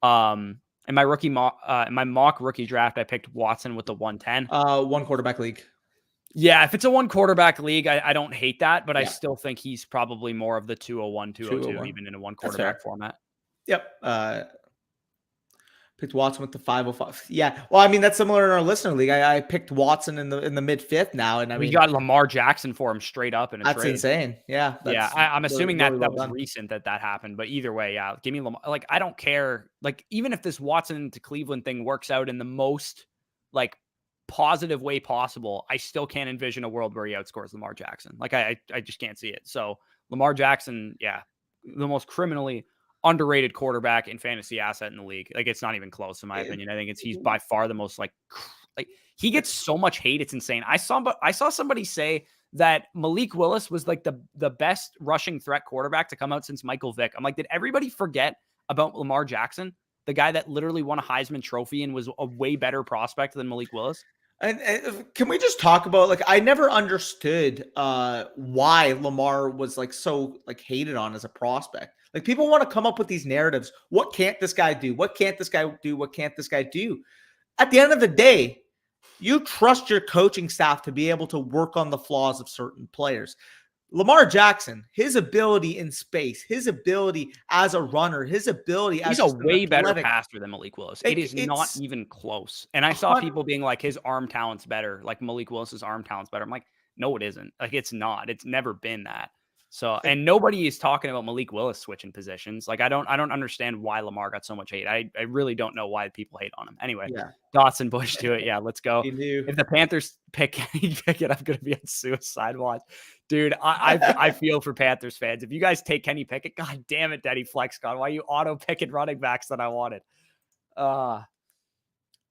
In my mock rookie draft, I picked Watson with the 110. 1 quarterback league. Yeah, if it's a 1 quarterback league, I don't hate that, but I still think he's probably more of the 201, 202, even in a 1 quarterback format. Yep. Picked Watson with the 505. Yeah. Well, I mean, that's similar in our listener league. I picked Watson in the mid 5th now. And I mean, we got Lamar Jackson for him straight up in a that's trade. Insane. Yeah. I'm assuming that was recent that happened, but either way, yeah, give me Lamar. Like, I don't care. Like, even if this Watson to Cleveland thing works out in the most like positive way possible, I still can't envision a world where he outscores Lamar Jackson. Like, I just can't see it. So Lamar Jackson, yeah, the most criminally underrated quarterback in fantasy asset in the league. Like, it's not even close in my opinion. I think he's by far the most like he gets so much hate. It's insane. I saw somebody say that Malik Willis was like the best rushing threat quarterback to come out since Michael Vick. I'm like, did everybody forget about Lamar Jackson, the guy that literally won a Heisman Trophy and was a way better prospect than Malik Willis? And can we just talk about, like, I never understood why Lamar was like so like hated on as a prospect. Like, people want to come up with these narratives. What can't this guy do? What can't this guy do? What can't this guy do? At the end of the day, you trust your coaching staff to be able to work on the flaws of certain players. Lamar Jackson, his ability in space, his ability as a runner, his ability as he's a way better passer than Malik Willis. It's not even close. And I saw people being like, his arm talent's better. Like, Malik Willis's arm talent's better. I'm like, no, it isn't. Like, it's not. It's never been that. So, and nobody is talking about Malik Willis switching positions. Like, I don't understand why Lamar got so much hate. I really don't know why people hate on him. Anyway, Dotson Bush to it. Yeah, let's go. If the Panthers pick it, I'm going to be on suicide watch. Dude, I feel for Panthers fans. If you guys take Kenny Pickett, god damn it, Daddy FlexCon. Why you auto picking running backs that I wanted? All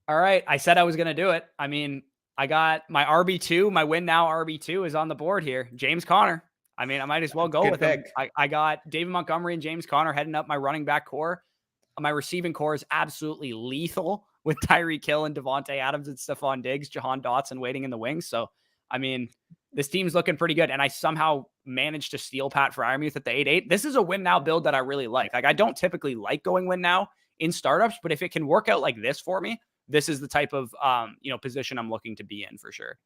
right. I said I was going to do it. I mean, I got my RB2, my win now RB2 is on the board here. James Conner. I mean, I might as well go with him. I got David Montgomery and James Conner heading up my running back core. My receiving core is absolutely lethal with Tyreek Hill and Devontae Adams and Stephon Diggs, Jahan Dotson waiting in the wings. So, I mean, this team's looking pretty good. And I somehow managed to steal Pat Fryermuth at the 8-8. This is a win now build that I really like. Like, I don't typically like going win now in startups, but if it can work out like this for me, this is the type of position I'm looking to be in for sure.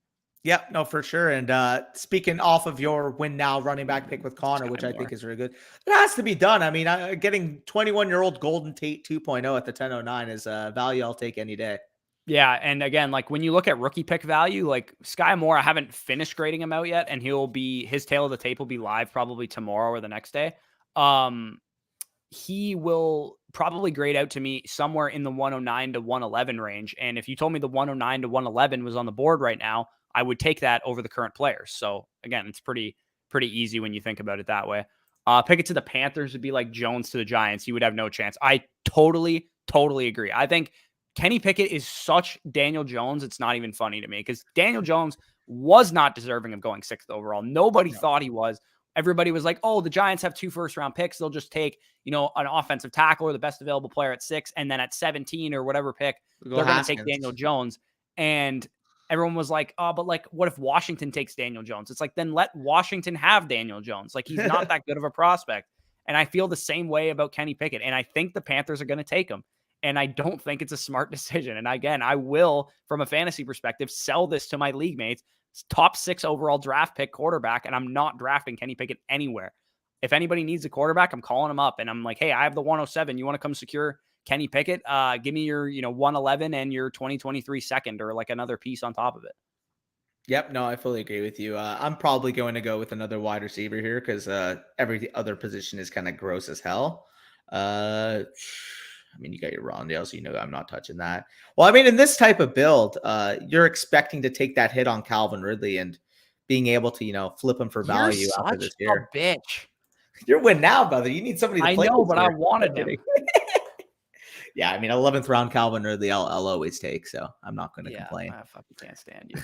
Yeah, no, for sure. And speaking off of your win now running back pick with Connor, which I think is really good, it has to be done. I mean, getting 21-year-old Golden Tate 2.0 at the 1009 is a value I'll take any day. Yeah, and again, like when you look at rookie pick value, like Sky Moore, I haven't finished grading him out yet, and his tail of the tape will be live probably tomorrow or the next day. He will probably grade out to me somewhere in the 109 to 111 range. And if you told me the 109 to 111 was on the board right now, I would take that over the current players. So again, it's pretty easy when you think about it that way. Pick it to the Panthers would be like Jones to the Giants. He would have no chance. I totally agree. I think Kenny Pickett is such Daniel Jones. It's not even funny to me because Daniel Jones was not deserving of going 6th overall. Nobody thought he was. Everybody was like, oh, the Giants have 2 first-round picks. They'll just take, an offensive tackle or the best available player at 6. And then at 17 or whatever pick, they're going to take Daniel Jones. And everyone was like, oh, but like, what if Washington takes Daniel Jones? It's like, then let Washington have Daniel Jones. Like, he's not that good of a prospect. And I feel the same way about Kenny Pickett. And I think the Panthers are going to take him. And I don't think it's a smart decision. And again, I will, from a fantasy perspective, sell this to my league mates. Top 6 overall draft pick quarterback, and I'm not drafting Kenny Pickett anywhere. If anybody needs a quarterback, I'm calling him up, and I'm like, hey, I have the 107. You want to come secure Kenny Pickett? Give me your 111 and your 2023 second, or like another piece on top of it. Yep, no, I fully agree with you. I'm probably going to go with another wide receiver here because every other position is kind of gross as hell. I mean, you got your Rondale, so I'm not touching that. Well, I mean, in this type of build, you're expecting to take that hit on Calvin Ridley and being able to, flip him for value after this year. Bitch. You're win now, brother. You need somebody to play. I know, but I wanted him. Yeah, I mean, 11th round Calvin Ridley, I'll always take, so I'm not going to complain. I fucking can't stand you.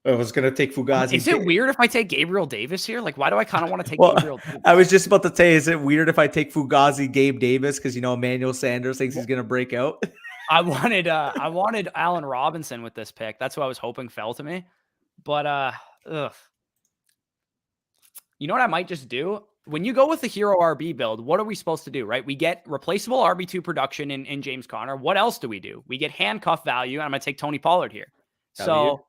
I was going to take Fugazi. Is it weird if I take Gabriel Davis here? Like, why do I kind of want to take Gabriel Davis? I was just about to say, is it weird if I take Fugazi, Gabe Davis, because, Emmanuel Sanders thinks he's going to break out? I wanted Allen Robinson with this pick. That's what I was hoping fell to me. But, you know what I might just do? When you go with the hero RB build, what are we supposed to do, right? We get replaceable RB2 production in James Conner. What else do we do? We get handcuff value, and I'm going to take Tony Pollard here. So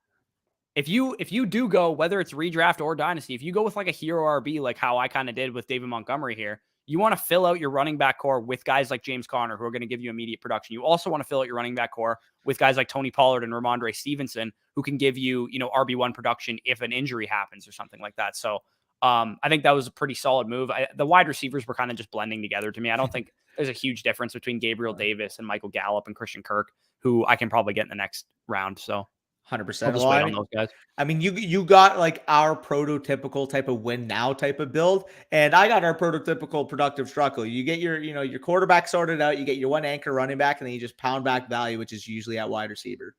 if you do go, whether it's redraft or dynasty, if you go with like a hero RB, like how I kind of did with David Montgomery here, you want to fill out your running back core with guys like James Conner, who are going to give you immediate production. You also want to fill out your running back core with guys like Tony Pollard and Ramondre Stevenson, who can give you, RB1 production if an injury happens or something like that. So I think that was a pretty solid move. The wide receivers were kind of just blending together to me. I don't think there's a huge difference between Gabriel Davis and Michael Gallup and Christian Kirk, who I can probably get in the next round. So 100%. Well, on those guys. I mean, you got like our prototypical type of win now type of build, and I got our prototypical productive struggle. You get your quarterback sorted out, you get your one anchor running back, and then you just pound back value, which is usually at wide receiver.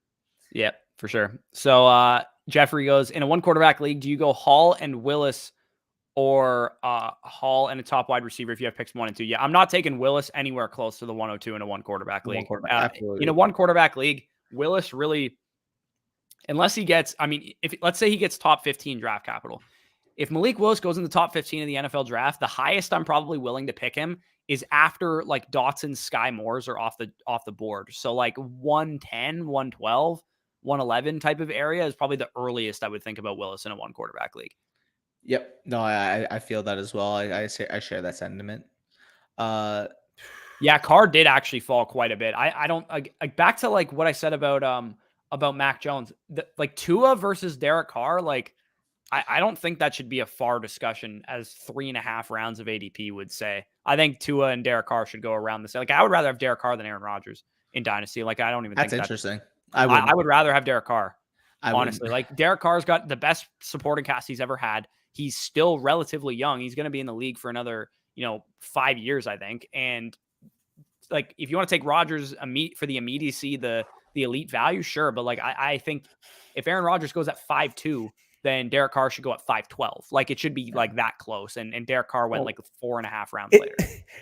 Yeah, for sure. So Jeffrey goes, in a 1 quarterback league, do you go Hall and Willis or Hall and a top wide receiver if you have picks 1 and 2? Yeah, I'm not taking Willis anywhere close to the 102 in a 1 quarterback league. In a 1 quarterback league, Willis really, unless he gets, if let's say he gets top 15 draft capital. If Malik Willis goes in the top 15 of the NFL draft, the highest I'm probably willing to pick him is after like Dotson, Sky Moores are off the board. So like 110, 112, 111 type of area is probably the earliest I would think about Willis in a 1 quarterback league. Yep. No, I feel that as well. I share that sentiment. Yeah, Carr did actually fall quite a bit. I don't like back to like what I said about Mac Jones, like Tua versus Derek Carr. Like I don't think that should be a far discussion, as 3.5 rounds of ADP would say. I think Tua and Derek Carr should go around the same. Like I would rather have Derek Carr than Aaron Rodgers in Dynasty. Like I don't even think that's interesting. I would rather have Derek Carr. Honestly, like Derek Carr's got the best supporting cast he's ever had. He's still relatively young. He's going to be in the league for another, 5 years, I think. And like, if you want to take Rodgers for the immediacy, the elite value, sure. But like, I think if Aaron Rodgers goes at 5'2", then Derek Carr should go at 512. Like it should be like that close. And Derek Carr went Well, like 4.5 rounds it, later.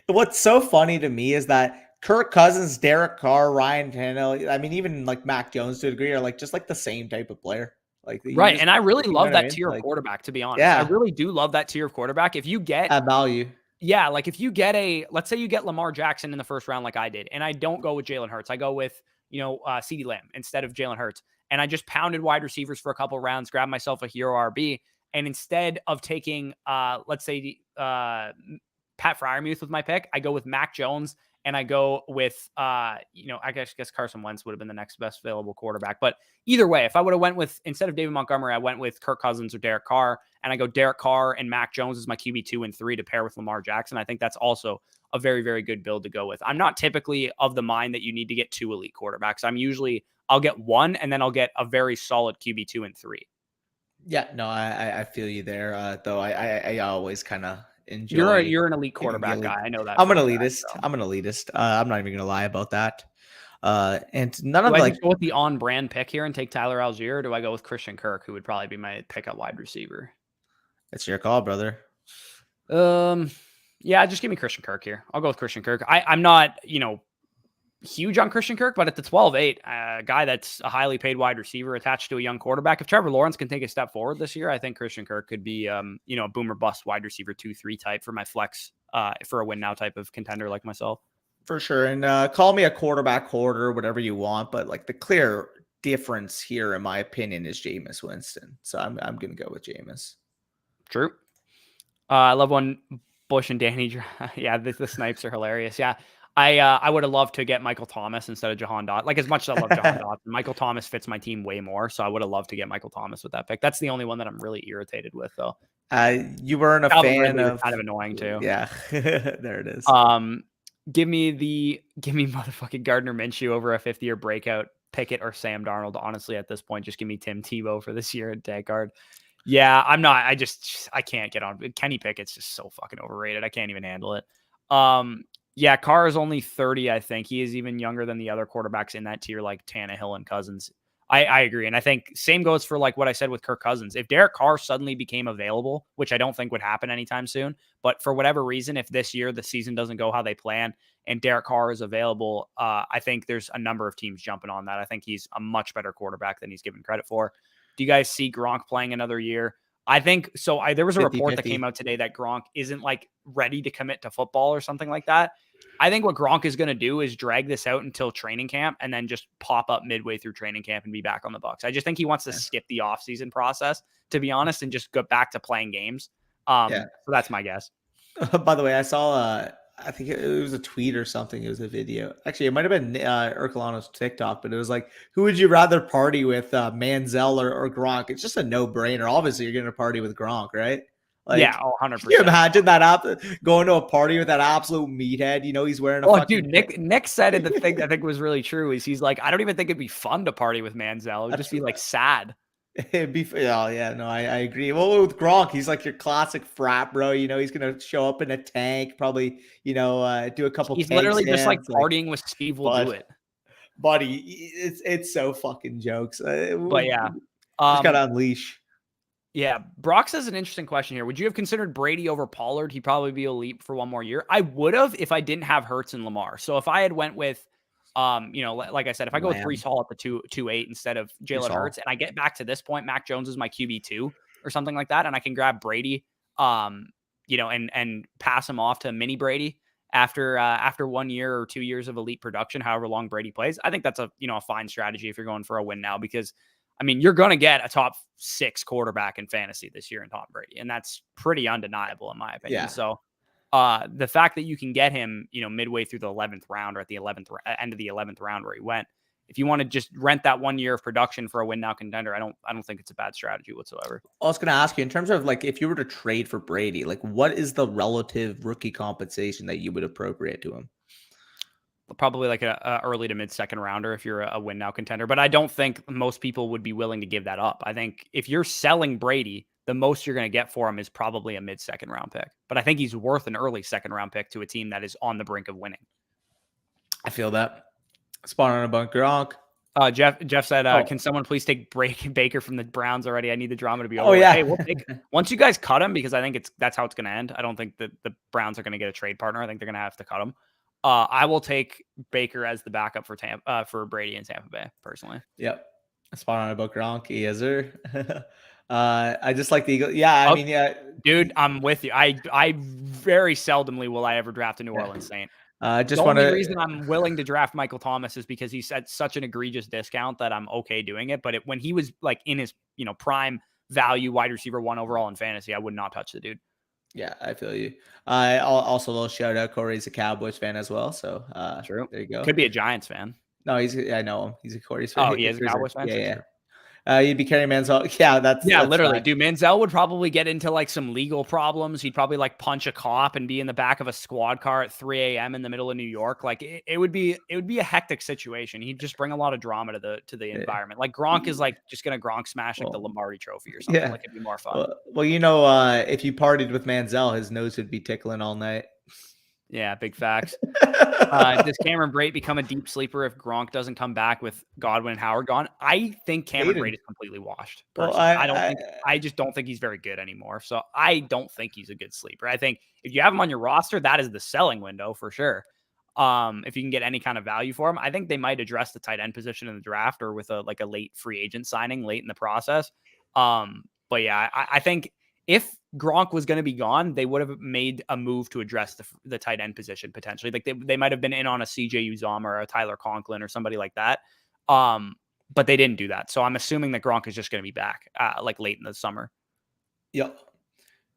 what's so funny to me is that Kirk Cousins, Derek Carr, Ryan Tannehill, I mean, even like Mac Jones to a degree are like just like the same type of player. Like you Right. just, And I really you know love what I that mean? tier of Like, quarterback, to be honest. I yeah, really do love that tier of quarterback. If you get, add value. yeah, like if you get let's say you get Lamar Jackson in the first round, like I did, and I don't go with Jalen Hurts, I go with, CeeDee Lamb instead of Jalen Hurts. And I just pounded wide receivers for a couple rounds, grabbed myself a hero RB. And instead of taking, let's say, Pat Freiermuth with my pick, I go with Mac Jones and I go with, I guess Carson Wentz would have been the next best available quarterback. But either way, if I would have went with, instead of David Montgomery, I went with Kirk Cousins or Derek Carr, and I go Derek Carr and Mac Jones as my QB 2 and 3 to pair with Lamar Jackson. I think that's also a very, very good build to go with. I'm not typically of the mind that you need to get 2 elite quarterbacks. I'll get 1 and then I'll get a very solid QB 2 and 3. Yeah, no, I feel you there. Though I always kind of enjoy. You're an elite taking the quarterback elite. guy. I know that. I'm For an a fact, elitist. so. I'm an elitist. I'm not even gonna lie about that. And none Do of I like just go with the on-brand pick here and take Tyler Algier, or do I go with Christian Kirk, who would probably be my pickup wide receiver? it's your call, brother. Yeah, just give me Christian Kirk here. I'll go with Christian Kirk. I'm not, huge on Christian Kirk, but at the 12-8, a guy that's a highly paid wide receiver attached to a young quarterback. If Trevor Lawrence can take a step forward this year, I think Christian Kirk could be, a boomer bust wide receiver 2-3 type for my flex, for a win now type of contender like myself. For sure. And call me a quarterback hoarder, whatever you want, but like the clear difference here, in my opinion, is Jameis Winston. So I'm gonna go with Jameis. True. I love when Bush and Danny. Yeah, the snipes are hilarious. Yeah. I would have loved to get Michael Thomas instead of Jahan Dotson. Like, as much as I love Jahan Dotson, Michael Thomas fits my team way more. So I would have loved to get Michael Thomas with that pick. That's the only one that I'm really irritated with, though. You weren't a Calvin fan Ridley was of kind of annoying too. Yeah, there it is. Give me motherfucking Gardner Minshew over a 5th-year breakout, Pickett or Sam Darnold. Honestly, at this point, just give me Tim Tebow for this year at tag card. Yeah, I'm not. I can't get on. Kenny Pickett's just so fucking overrated. I can't even handle it. Yeah, Carr is only 30, I think. He is even younger than the other quarterbacks in that tier, like Tannehill and Cousins. I agree. And I think same goes for like what I said with Kirk Cousins. If Derek Carr suddenly became available, which I don't think would happen anytime soon, but for whatever reason, if this year the season doesn't go how they plan and Derek Carr is available, I think there's a number of teams jumping on that. I think he's a much better quarterback than he's given credit for. Do you guys see Gronk playing another year? I think so. There was a report that came out today that Gronk isn't like ready to commit to football or something like that. I think what Gronk is going to do is drag this out until training camp and then just pop up midway through training camp and be back on the Bucs. I just think he wants to skip the offseason process, to be honest, and just go back to playing games. So that's my guess. By the way, I saw I think it was a tweet or something. It was a video. Actually, it might have been Urkelano's TikTok, but it was like, who would you rather party with, Manziel or Gronk? It's just a no-brainer. Obviously, you're going to party with Gronk, right? Like, yeah, 100%. Can you imagine that going to a party with that absolute meathead? He's wearing a fucking... dude, Nick said it. The thing I think was really true is he's like, I don't even think it'd be fun to party with Manziel. It would just be like sad. It'd be, oh yeah, no, I agree. Well, with Gronk, he's like your classic frat bro. He's gonna show up in a tank, probably, do a couple. He's literally just like partying with Steve will do it, buddy. It's so fucking jokes. But yeah, just gotta unleash. Yeah, Brock says an interesting question here. Would you have considered Brady over Pollard? He'd probably be elite for one more year. I would have if I didn't have Hurts and Lamar. So if I had went with, like I said, if I go with Breece Hall at the 2-8 instead of Jalen Hurts, and I get back to this point, Mac Jones is my QB2 or something like that, and I can grab Brady, and pass him off to mini Brady after 1 year or 2 years of elite production, however long Brady plays. I think that's a fine strategy if you're going for a win now, because you're going to get a top 6 quarterback in fantasy this year in Tom Brady, and that's pretty undeniable in my opinion. Yeah. So the fact that you can get him, midway through the 11th round or at the end of the 11th round where he went, if you want to just rent that 1 year of production for a win now contender, I don't think it's a bad strategy whatsoever. I was going to ask you, in terms of like, if you were to trade for Brady, like what is the relative rookie compensation that you would appropriate to him? Probably like a early to mid second rounder if you're a win now contender. But I don't think most people would be willing to give that up. I think if you're selling Brady, the most you're going to get for him is probably a mid second round pick. But I think he's worth an early second round pick to a team that is on the brink of winning. I feel that. Spot on about Gronk. Jeff said, Oh, can someone please take Baker from the Browns already? I need the drama to be oh over with. yeah. Hey, we'll take once you guys cut him, because I think that's how it's going to end. I don't think that the Browns are going to get a trade partner. I think they're going to have to cut him. I will take Baker as the backup for Brady in Tampa Bay, personally. Yep. Spot on about Gronk. Yes, sir. I just like the Eagles. Yeah, I Oh, mean, yeah. dude, I'm with you. I very seldomly will I ever draft a New Yeah. Orleans Saint. Just The want only to. reason I'm willing to draft Michael Thomas is because he's at such an egregious discount that I'm okay doing it. But when he was like in his prime value wide receiver 1 overall in fantasy, I would not touch the dude. Yeah, I feel you. I also a little shout out. Corey's a Cowboys fan as well, so True. there you go. Could be a Giants fan. No, I know him. He's a Corey's fan. Oh, he is a Cowboys fan. Yeah, So yeah. true. You'd be carrying Manziel. Yeah, Yeah, that's literally, fine. dude. Manziel would probably get into like some legal problems. He'd probably like punch a cop and be in the back of a squad car at 3 a.m. in the middle of New York. Like it would be a hectic situation. He'd just bring a lot of drama to the environment. Like Gronk is like just gonna Gronk smash like the Lombardi Trophy or something. Yeah. Like it'd be more fun. Well, if you partied with Manziel, his nose would be tickling all night. Yeah, big facts. Does Cameron Brate become a deep sleeper if Gronk doesn't come back with Godwin and Howard gone? I think Cameron Brate is completely washed. Well, I just don't think he's very good anymore. So I don't think he's a good sleeper. I think if you have him on your roster, that is the selling window for sure. If you can get any kind of value for him, I think they might address the tight end position in the draft or with a late free agent signing late in the process. But yeah, I think if Gronk was going to be gone, they would have made a move to address the tight end position potentially. Like they might have been in on a CJ Uzomah or a Tyler Conklin or somebody like that. But they didn't do that. So I'm assuming that Gronk is just going to be back like late in the summer. Yep.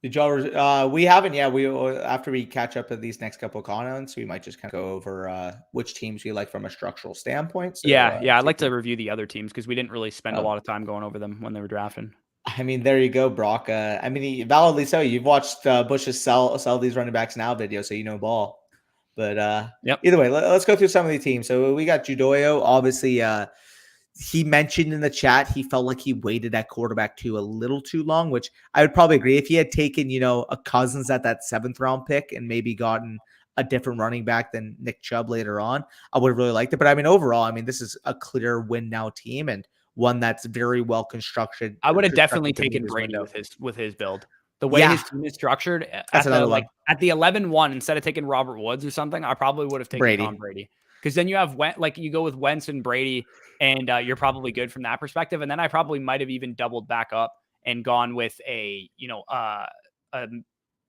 Did y'all? We haven't yet. We after we catch up at these next couple of comments, we might just kind of go over which teams we like from a structural standpoint. So, yeah. I'd like to review the other teams because we didn't really spend a lot of time going over them when they were drafting. I mean, there you go, Brock. I mean, validly so. You've watched Bush's sell these running backs now video, so you know ball. But either way, let's go through some of the teams. So we got Judoyo. Obviously, he mentioned in the chat he felt like he waited at quarterback 2 a little too long, which I would probably agree. If he had taken, a Cousins at that 7th round pick and maybe gotten a different running back than Nick Chubb later on, I would have really liked it. But I mean, overall, this is a clear win now team and one that's very well constructed. I would have definitely taken Brady with his build. The way his team is structured at the 11-1, instead of taking Robert Woods or something, I probably would have taken Tom Brady. Because then you have you go with Wentz and Brady, and you're probably good from that perspective. And then I probably might have even doubled back up and gone with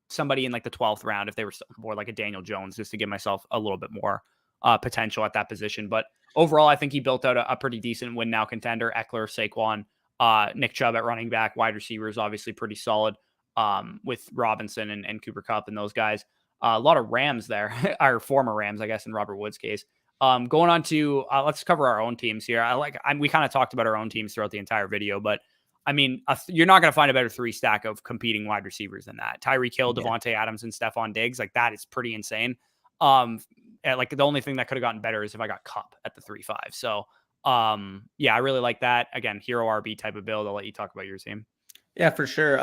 somebody in like the 12th round if they were more like a Daniel Jones, just to give myself a little bit more potential at that position. But overall, I think he built out a pretty decent win now contender. Eckler, Saquon, Nick Chubb at running back, wide receivers obviously pretty solid with Robinson and Cooper Kupp and those guys. A lot of Rams there, our former Rams, I guess, in Robert Woods' case. Going on to let's cover our own teams here. We kind of talked about our own teams throughout the entire video, but I mean, you're not going to find a better 3-stack of competing wide receivers than that. Tyreek Hill, Devontae Adams, and Stephon Diggs. Like that is pretty insane. Like the only thing that could have gotten better is if I got Kupp at the 3-5. So, I really like that. Again, hero RB type of build. I'll let you talk about your team. Yeah, for sure.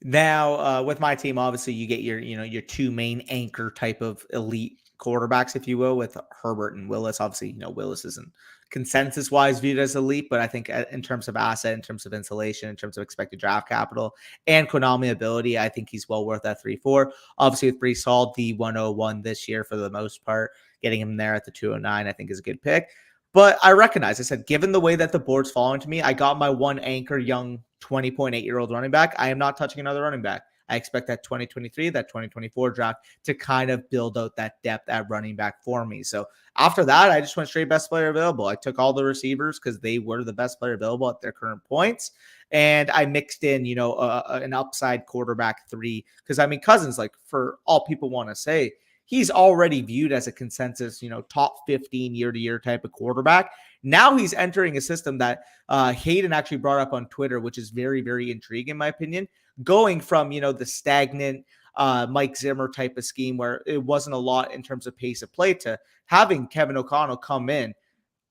Now, with my team, obviously you get your 2 main anchor type of elite quarterbacks, if you will, with Herbert and Willis. Obviously, Willis isn't consensus wise viewed as elite, but I think in terms of asset, in terms of insulation, in terms of expected draft capital and Konami ability, I think he's well worth that 3-4. Obviously with Brees Hall, the 101 this year for the most part, getting him there at the 209, I think is a good pick. But I said, given the way that the board's falling to me, I got my one anchor young 20.8-year-old running back. I am not touching another running back. I expect that 2023, that 2024 draft to kind of build out that depth at running back for me. So after that, I just went straight best player available. I took all the receivers because they were the best player available at their current points. And I mixed in, an upside quarterback 3. Because, Cousins, like for all people want to say, he's already viewed as a consensus, top 15 year-to-year type of quarterback. Now he's entering a system that Hayden actually brought up on Twitter, which is very, very intriguing in my opinion. Going from, the stagnant Mike Zimmer type of scheme where it wasn't a lot in terms of pace of play to having Kevin O'Connell come in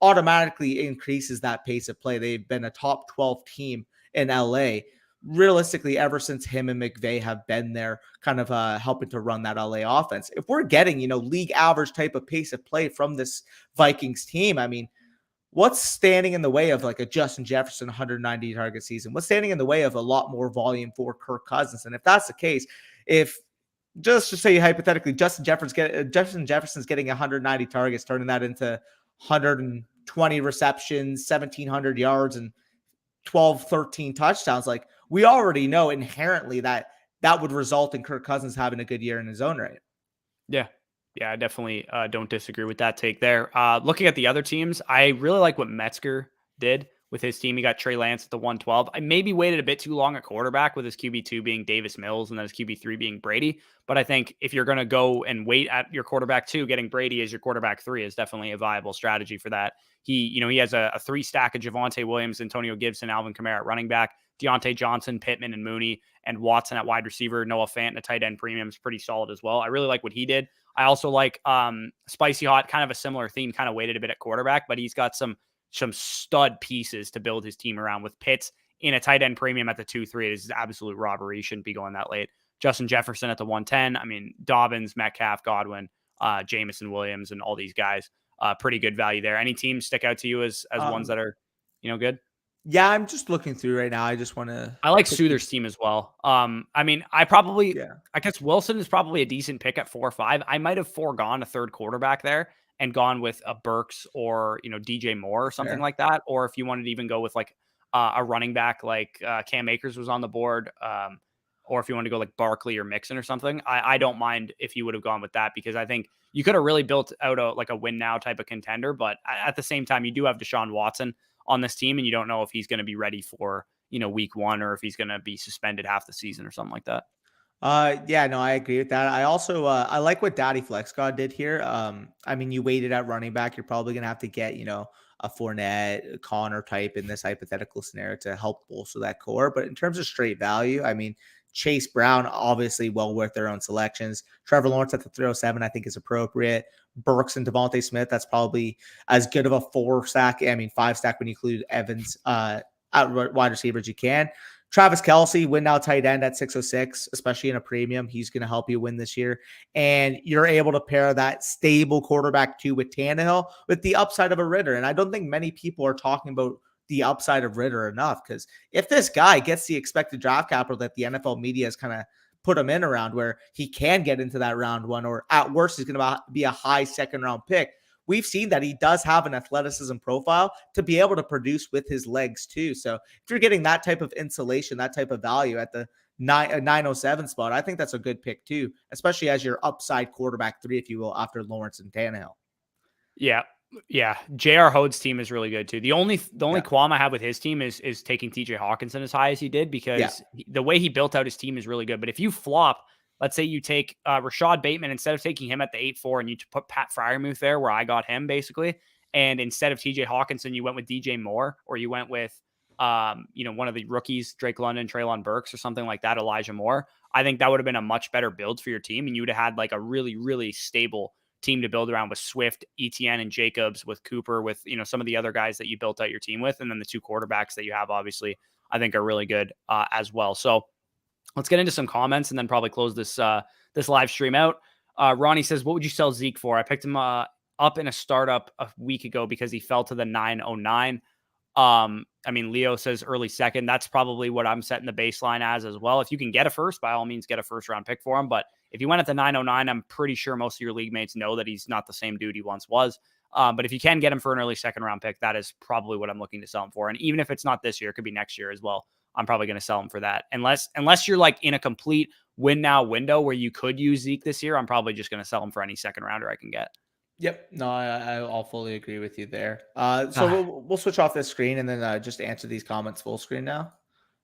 automatically increases that pace of play. They've been a top 12 team in LA. Realistically, ever since him and McVay have been there kind of helping to run that LA offense. If we're getting, league average type of pace of play from this Vikings team, what's standing in the way of like a Justin Jefferson 190 target season? What's standing in the way of a lot more volume for Kirk Cousins? And if that's the case, if just to say hypothetically, Justin Jefferson's getting 190 targets, turning that into 120 receptions, 1,700 yards, and 12, 13 touchdowns. Like we already know inherently that that would result in Kirk Cousins having a good year in his own right. Yeah. Yeah, I definitely don't disagree with that take there. Looking at the other teams, I really like what Metzger did with his team. He got Trey Lance at the 112. I maybe waited a bit too long at quarterback with his QB2 being Davis Mills and then his QB3 being Brady. But I think if you're going to go and wait at your quarterback 2, getting Brady as your quarterback 3 is definitely a viable strategy for that. He has a 3 stack of Javonte Williams, Antonio Gibson, Alvin Kamara at running back, Deontay Johnson, Pittman, and Mooney, and Watson at wide receiver. Noah Fant and a tight end premium is pretty solid as well. I really like what he did. I also like Spicy Hot, kind of a similar theme, kind of waited a bit at quarterback, but he's got some stud pieces to build his team around with Pitts in a tight end premium at the 2-3. It is absolute robbery. He shouldn't be going that late. Justin Jefferson at the 110. I mean, Dobbins, Metcalf, Godwin, Jamison Williams, and all these guys. Pretty good value there. Any teams stick out to you as ones that are, good? Yeah, I'm just looking through right now. I just want to. I like Souther's team as well. I mean, I guess Wilson is probably a decent pick at 4 or 5. I might have foregone a third quarterback there and gone with a Burks or, DJ Moore or something like that. Or if you wanted to even go with like a running back like Cam Akers was on the board, or if you want to go like Barkley or Mixon or something, I don't mind if you would have gone with that because I think you could have really built out a win now type of contender. But at the same time, you do have Deshaun Watson on this team, and you don't know if he's going to be ready for week 1 or if he's going to be suspended half the season or something like that. Yeah, no, I agree with that. I also I like what Daddy Flex God did here. I mean, you waited at running back. You're probably gonna have to get a Fournette, a Connor type in this hypothetical scenario to help bolster that core. But in terms of straight value, I mean, Chase Brown obviously well worth their own selections. Trevor Lawrence at the 307 I think is appropriate. Burks and Devontae Smith, that's probably as good of a 4 stack. I mean 5 stack when you include Evans at wide receiver as you can. Travis Kelce, win now tight end at 606, especially in a premium. He's going to help you win this year. And you're able to pair that stable quarterback 2 with Tannehill with the upside of a Ritter. And I don't think many people are talking about the upside of Ritter enough because if this guy gets the expected draft capital that the NFL media has kind of put him in around where he can get into that round 1, or at worst, he's going to be a high second round pick. We've seen that he does have an athleticism profile to be able to produce with his legs too. So if you're getting that type of insulation, that type of value at the 907 spot, I think that's a good pick too, especially as your upside quarterback 3, if you will, after Lawrence and Tannehill. Yeah. Yeah. J.R. Hode's team is really good too. The only qualm I have with his team is taking TJ Hawkinson as high as he did because the way he built out his team is really good. But if you flop, let's say you take Rashad Bateman, instead of taking him at the 8-4 and you put Pat Freiermuth there where I got him basically. And instead of TJ Hawkinson, you went with DJ Moore, or you went with, one of the rookies, Drake London, Treylon Burks or something like that, Elijah Moore. I think that would have been a much better build for your team. And you would have had like a really, really stable team to build around with Swift, ETN, and Jacobs, with Cooper, with, some of the other guys that you built out your team with. And then the 2 quarterbacks that you have, obviously, I think are really good as well. So let's get into some comments and then probably close this live stream out. Ronnie says, what would you sell Zeke for? I picked him up in a startup a week ago because he fell to the 909. I mean, Leo says early second. That's probably what I'm setting the baseline as well. If you can get a first, by all means, get a first round pick for him. But if you went at the 909, I'm pretty sure most of your league mates know that he's not the same dude he once was. But if you can get him for an early second round pick, that is probably what I'm looking to sell him for. And even if it's not this year, it could be next year as well. I'm probably going to sell him for that. Unless you're like in a complete win now window where you could use Zeke this year, I'm probably just going to sell him for any second rounder I can get. Yep. No, I'll fully agree with you there. So we'll switch off this screen and then just answer these comments full screen now.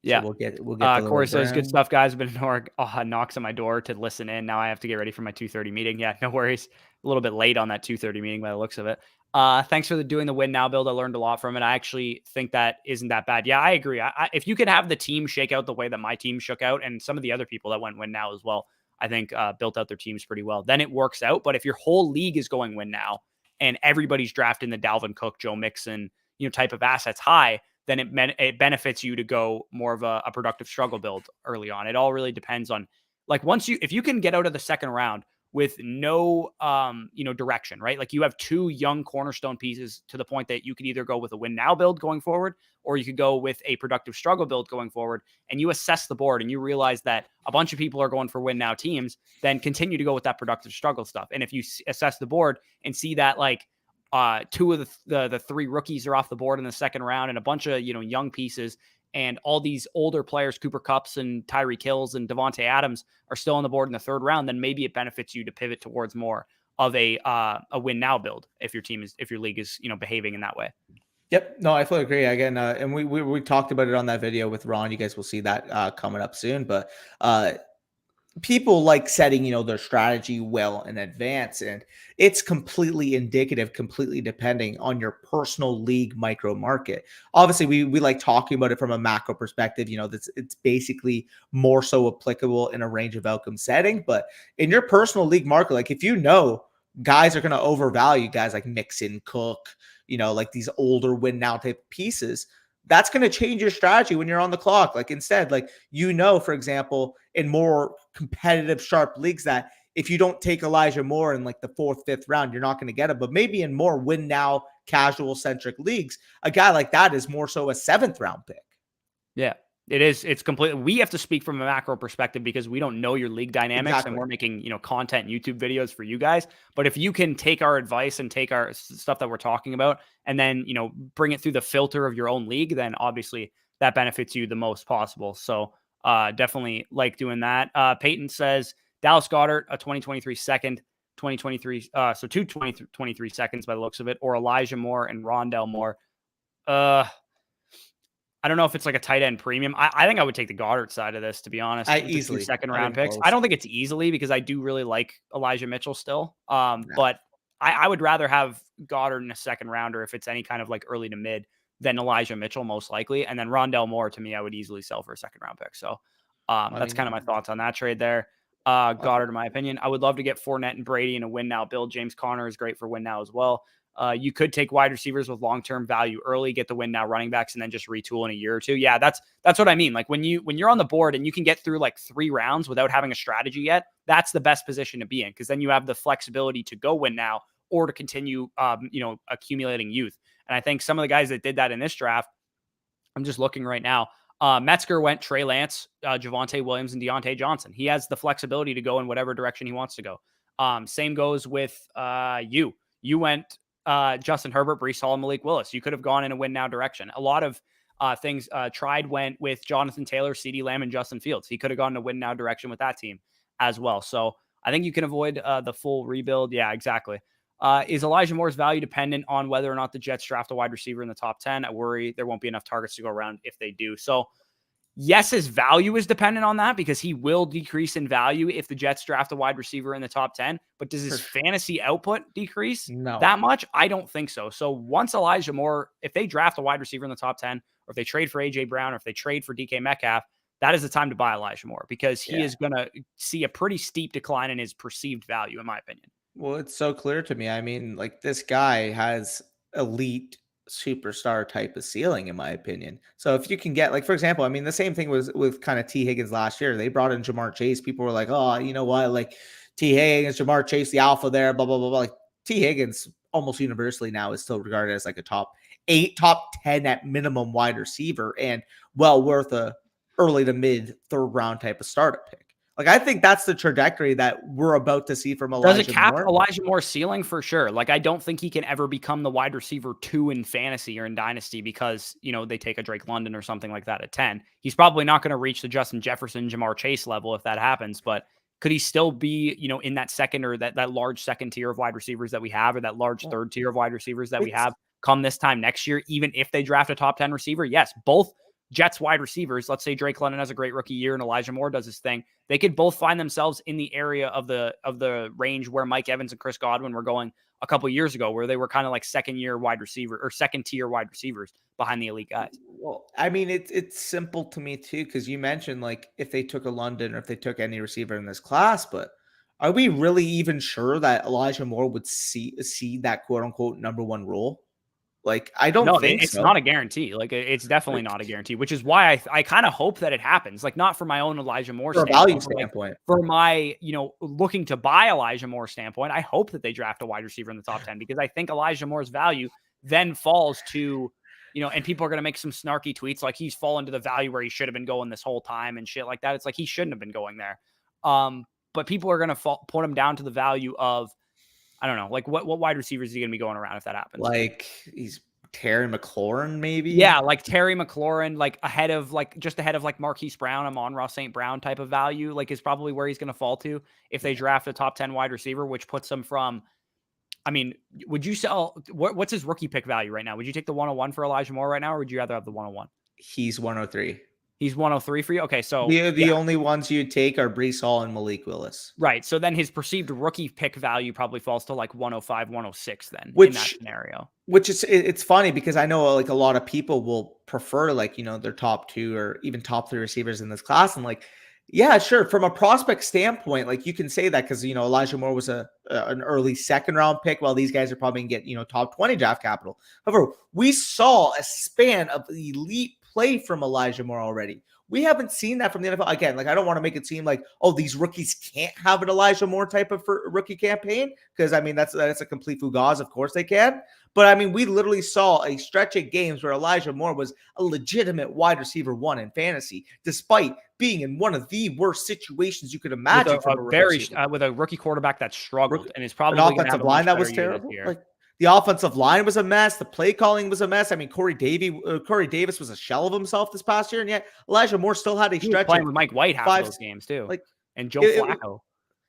Yeah. So we'll get Corey says, good stuff, guys. I've been knocks on my door to listen in. Now I have to get ready for my 2:30 meeting. Yeah, no worries. A little bit late on that 2:30 meeting by the looks of it. Thanks for doing the win now build. I learned a lot from it. I actually think that isn't that bad. Yeah, I agree. If you could have the team shake out the way that my team shook out, and some of the other people that went win now as well, I think built out their teams pretty well, then it works out. But if your whole league is going win now and everybody's drafting the Dalvin Cook, Joe Mixon, type of assets high, then it benefits you to go more of a productive struggle build early on. It all really depends on, like, if you can get out of the second round with no direction, right? Like you have two young cornerstone pieces to the point that you could either go with a win now build going forward, or you could go with a productive struggle build going forward, and you assess the board and you realize that a bunch of people are going for win now teams, then continue to go with that productive struggle stuff. And if you assess the board and see that like two of the three rookies are off the board in the second round and a bunch of young pieces, and all these older players, Cooper Kupps and Tyreek Hills and Devontae Adams, are still on the board in the third round, then maybe it benefits you to pivot towards more of a win now build if your league is behaving in that way. Yep. No, I fully agree. Again, and we talked about it on that video with Ron. You guys will see that coming up soon. But people like setting their strategy well in advance, and it's completely indicative, completely depending on your personal league micro market. Obviously we like talking about it from a macro perspective. That's it's basically more so applicable in a range of outcome setting, but in your personal league market, like if guys are going to overvalue guys like Mixon, Cook, like these older win now type pieces, that's going to change your strategy when you're on the clock. Like instead, like, for example, in more competitive, sharp leagues, that if you don't take Elijah Moore in like the fourth, fifth round, you're not going to get him. But maybe in more win now, casual centric leagues, a guy like that is more so a seventh round pick. Yeah. It is. It's completely. We have to speak from a macro perspective because we don't know your league dynamics, and we're making content YouTube videos for you guys. But if you can take our advice and take our stuff that we're talking about, and then bring it through the filter of your own league, then obviously that benefits you the most possible. So definitely like doing that. Peyton says Dallas Goedert, a 2023 second, 2023. So two 2023 seconds by the looks of it, or Elijah Moore and Rondell Moore. I don't know if it's like a tight end premium. I think I would take the Goddard side of this, to be honest. Easily second round picks. I don't think it's easily because I do really like Elijah Mitchell still. But I would rather have Goddard in a second rounder if it's any kind of like early to mid than Elijah Mitchell, most likely. And then Rondell Moore, to me, I would easily sell for a second round pick. So that's kind of my thoughts on that trade there. Goddard, in my opinion. I would love to get Fournette and Brady in a win now build. James Conner is great for win now as well. You could take wide receivers with long-term value early, get the win now running backs, and then just retool in a year or two. Yeah, that's what I mean. Like when you're on the board and you can get through like 3 rounds without having a strategy yet, that's the best position to be in, because then you have the flexibility to go win now or to continue, accumulating youth. And I think some of the guys that did that in this draft, I'm just looking right now. Metzger went Trey Lance, Javonte Williams, and Deontay Johnson. He has the flexibility to go in whatever direction he wants to go. Same goes with you. You went Justin Herbert, Breece Hall, and Malik Willis. You could have gone in a win now direction. A lot of things went with Jonathan Taylor, CeeDee Lamb, and Justin Fields. He could have gone in a win now direction with that team as well. So I think you can avoid the full rebuild. Yeah, exactly. Is Elijah Moore's value dependent on whether or not the Jets draft a wide receiver in the top 10? I worry there won't be enough targets to go around if they do. So yes, his value is dependent on that because he will decrease in value if the Jets draft a wide receiver in the top 10. But does his fantasy output decrease that much? I don't think so. So once Elijah Moore, if they draft a wide receiver in the top 10, or if they trade for AJ Brown, or if they trade for DK Metcalf, that is the time to buy Elijah Moore, because he is going to see a pretty steep decline in his perceived value, in my opinion. Well, it's so clear to me. I mean, like, this guy has elite superstar type of ceiling, in my opinion. So if you can get, like, for example, I mean, the same thing was with kind of T Higgins last year. They brought in Jamar Chase. People were like, oh, you know what? Like, T Higgins, Jamar Chase, the alpha there, blah, blah, blah, blah. Like, T Higgins almost universally now is still regarded as like a top 8, top 10 at minimum wide receiver, and well worth a early to mid third round type of startup pick. Like, I think that's the trajectory that we're about to see from Elijah Moore. Does it cap Elijah Moore's ceiling? For sure. Like, I don't think he can ever become the wide receiver 2 in fantasy or in dynasty because, they take a Drake London or something like that at 10. He's probably not going to reach the Justin Jefferson, Jamar Chase level if that happens, but could he still be, in that second or that large second tier of wide receivers that we have, or that large third tier of wide receivers that we have come this time next year, even if they draft a top 10 receiver? Yes, both Jets wide receivers, let's say Drake London has a great rookie year and Elijah Moore does his thing, they could both find themselves in the area of the range where Mike Evans and Chris Godwin were going a couple years ago, where they were kind of like second tier wide receivers behind the elite guys. Well, I mean, it's simple to me too, because you mentioned like if they took a London or if they took any receiver in this class, but are we really even sure that Elijah Moore would see that quote unquote number 1 role? Like, I don't No, think it's so. not a guarantee. Like, it's definitely Like, not a guarantee, which is why I kind of hope that it happens. Like, not for my own Elijah Moore from a value standpoint, but like standpoint, for my, looking to buy Elijah Moore standpoint, I hope that they draft a wide receiver in the top 10 because I think Elijah Moore's value then falls to, and people are going to make some snarky tweets like he's fallen to the value where he should have been going this whole time and shit like that. It's like he shouldn't have been going there. But people are going to put him down to the value of, I don't know, like what wide receivers is he going to be going around if that happens? like he's Terry McLaurin, maybe. Yeah, like Terry McLaurin, like just ahead of like Marquise Brown, Amon-Ra St. Brown type of value, like is probably where he's going to fall to if they draft a top 10 wide receiver, which puts him from, I mean, would you sell, what's his rookie pick value right now? Would you take the 101 for Elijah Moore right now, or would you rather have the 101? He's 103. He's 103 for you? Okay, so The only ones you'd take are Brees Hall and Malik Willis. right. So then his perceived rookie pick value probably falls to like 105, 106 then in that scenario. Which it's funny because I know like a lot of people will prefer like, their top 2 or even top 3 receivers in this class. And like, yeah, sure. From a prospect standpoint, like you can say that because, Elijah Moore was an early second round pick, while these guys are probably going to get, top 20 draft capital. However, we saw a span of elite play from Elijah Moore already. We haven't seen that from the NFL. Again, like I don't want to make it seem like, oh, these rookies can't have an Elijah Moore type of rookie campaign. Because I mean, that's a complete fugaz. Of course they can. But I mean, we literally saw a stretch of games where Elijah Moore was a legitimate wide receiver 1 in fantasy, despite being in one of the worst situations you could imagine with a rookie quarterback that struggled and is probably an offensive line that was terrible. Like the offensive line was a mess. The play calling was a mess. I mean, Corey Davis was a shell of himself this past year, and yet Elijah Moore still had a stretch playing with Mike White half of those games too, like and Joe Flacco.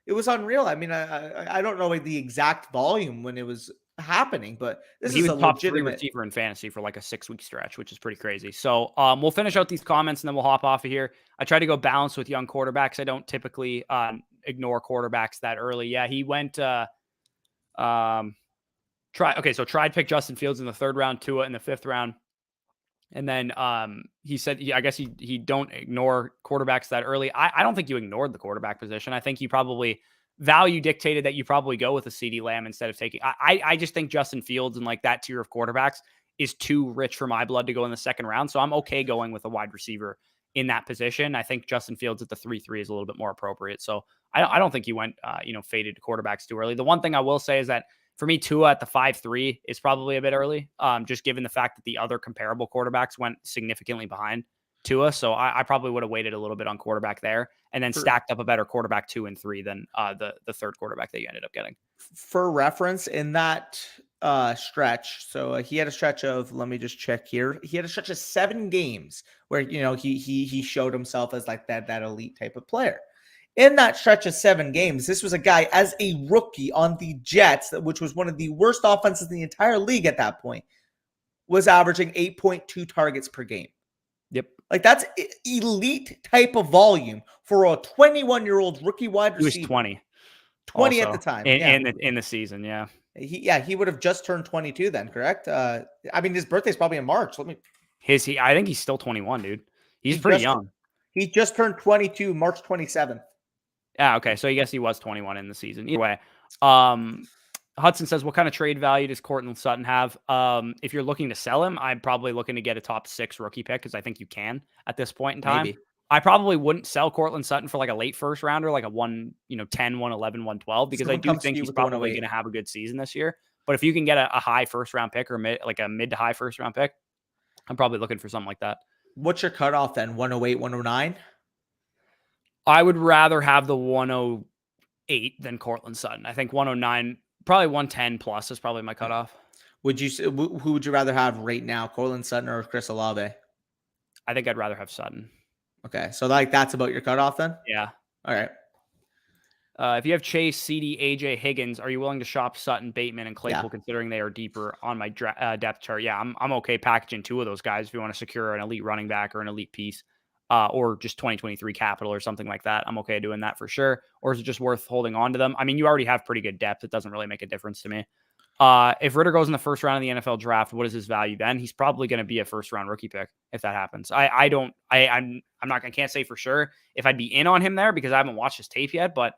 It was unreal. I mean, I don't know the exact volume when it was happening, but he was a top 3 receiver in fantasy for like a 6-week stretch, which is pretty crazy. So we'll finish out these comments and then we'll hop off of here. I try to go balanced with young quarterbacks. I don't typically ignore quarterbacks that early. Yeah, he went tried pick Justin Fields in the 3rd round, Tua in the 5th round. And then he said, I guess he don't ignore quarterbacks that early. I don't think you ignored the quarterback position. I think you probably value dictated that you probably go with a CeeDee Lamb instead of taking. I just think Justin Fields and like that tier of quarterbacks is too rich for my blood to go in the 2nd round. So I'm okay going with a wide receiver in that position. I think Justin Fields at the 3-3 is a little bit more appropriate. So I don't think you went faded to quarterbacks too early. The one thing I will say is that for me, Tua at the 5-3 is probably a bit early, just given the fact that the other comparable quarterbacks went significantly behind Tua. So I probably would have waited a little bit on quarterback there and then stacked up a better quarterback 2 and 3 than the 3rd quarterback that you ended up getting. For reference, in that stretch, so he had a stretch of, let me just check here. He had a stretch of 7 games where, he showed himself as like that elite type of player. In that stretch of 7 games, this was a guy as a rookie on the Jets, which was one of the worst offenses in the entire league at that point, was averaging 8.2 targets per game. Yep. Like that's elite type of volume for a 21-year-old rookie wide receiver. He was 20. 20 also, at the time. In the season, yeah. He would have just turned 22 then, correct? I mean, his birthday's probably in March. I think he's still 21, dude. He's pretty young. He just turned 22 March 27th. Yeah, okay. So I guess he was 21 in the season. Either way, Hudson says, what kind of trade value does Courtland Sutton have? If you're looking to sell him, I'm probably looking to get a top 6 rookie pick because I think you can at this point in time. Maybe. I probably wouldn't sell Courtland Sutton for like a late 1st rounder, like a 10, 111, 112, because I do think he's probably going to have a good season this year. But if you can get a high 1st round pick or a mid to high 1st round pick, I'm probably looking for something like that. What's your cutoff then? 108, 109? I would rather have the 108 than Courtland Sutton. I think 109, probably 110 plus is probably my cutoff. Who would you rather have right now, Courtland Sutton or Chris Olave? I think I'd rather have Sutton. Okay, so like that's about your cutoff then? Yeah. All right. If you have Chase, CD, AJ, Higgins, are you willing to shop Sutton, Bateman, and Claypool considering they are deeper on my depth chart? Yeah, I'm okay packaging 2 of those guys if you want to secure an elite running back or an elite piece. Or just 2023 capital or something like that. I'm okay doing that for sure. Or is it just worth holding on to them? I mean, you already have pretty good depth. It doesn't really make a difference to me. If Ritter goes in the 1st round of the NFL draft, what is his value then? He's probably going to be a 1st round rookie pick if that happens. I can't say for sure if I'd be in on him there because I haven't watched his tape yet. But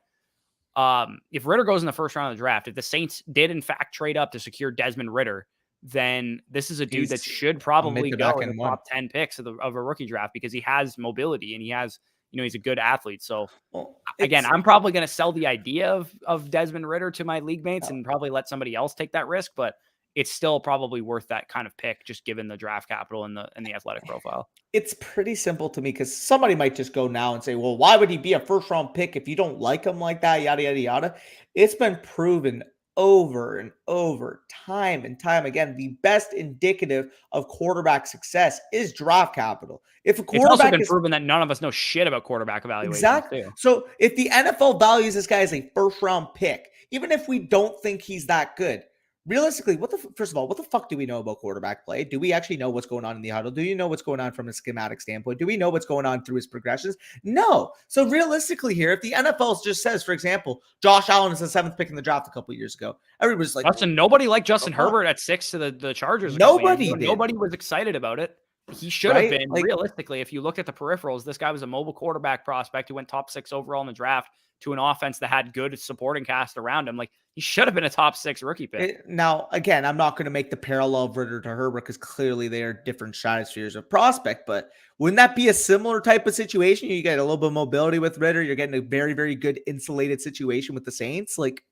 if Ritter goes in the 1st round of the draft, if the Saints did in fact trade up to secure Desmond Ritter, then this is a dude that He's should a mid probably to go back in the end one. top 10 picks of a rookie draft because he has mobility and he has, he's a good athlete. So Well, again, it's I'm probably going to sell the idea of Desmond Ritter to my league mates and probably let somebody else take that risk, but it's still probably worth that kind of pick just given the draft capital and the athletic profile. it's pretty simple to me because somebody might just go now and say, well, why would he be a first round pick if you don't like him like that? Yada, yada, yada. It's been proven over and over, time and time again. The best indicative of quarterback success is draft capital. If a It's also quarterback been is proven that none of us know shit about quarterback evaluations exact, too. so if the NFL values this guy as a first round pick, even if we don't think he's that good, realistically, first of all, what the fuck do we know about quarterback play? Do we actually know what's going on in the huddle? Do you know what's going on from a schematic standpoint? Do we know what's going on through his progressions? No. So realistically, here, if the NFL just says, for example, Josh Allen is the 7th pick in the draft a couple of years ago, everybody's like, Justin, nobody liked Justin come on. Herbert at 6 to the Chargers a couple years Nobody ago. did, Nobody was excited about it. He should have right? been, Like, realistically, if you looked at the peripherals, this guy was a mobile quarterback prospect who went top 6 overall in the draft to an offense that had good supporting cast around him. Like, he should have been a top 6 rookie pick. now, again, I'm not going to make the parallel of Ritter to Herbert because clearly they are different stratospheres of prospect, but wouldn't that be a similar type of situation? You get a little bit of mobility with Ritter. You're getting a very, very good insulated situation with the Saints. Like,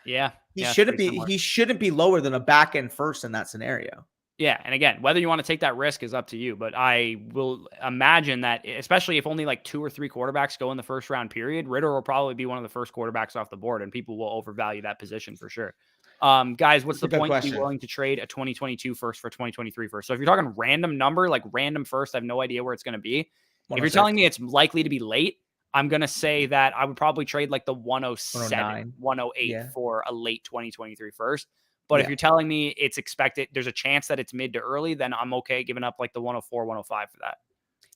Yeah. he Yeah, it's shouldn't pretty be similar. he shouldn't be lower than a back end first in that scenario. Yeah, and again, whether you want to take that risk is up to you, but I will imagine that especially if only like 2 or 3 quarterbacks go in the first round period, Ritter will probably be one of the first quarterbacks off the board and people will overvalue that position for sure. Guys, what's It's a the good point to be question. willing to trade a 2022 first for 2023 first? So if you're talking random number, like random first, I have no idea where it's going to be. If you're 106, telling me it's likely to be late, I'm going to say that I would probably trade like the 107, 109. 108 Yeah. for a late 2023 first. But if Yeah. you're telling me it's expected, there's a chance that it's mid to early, then I'm okay giving up like the 104, 105 for that.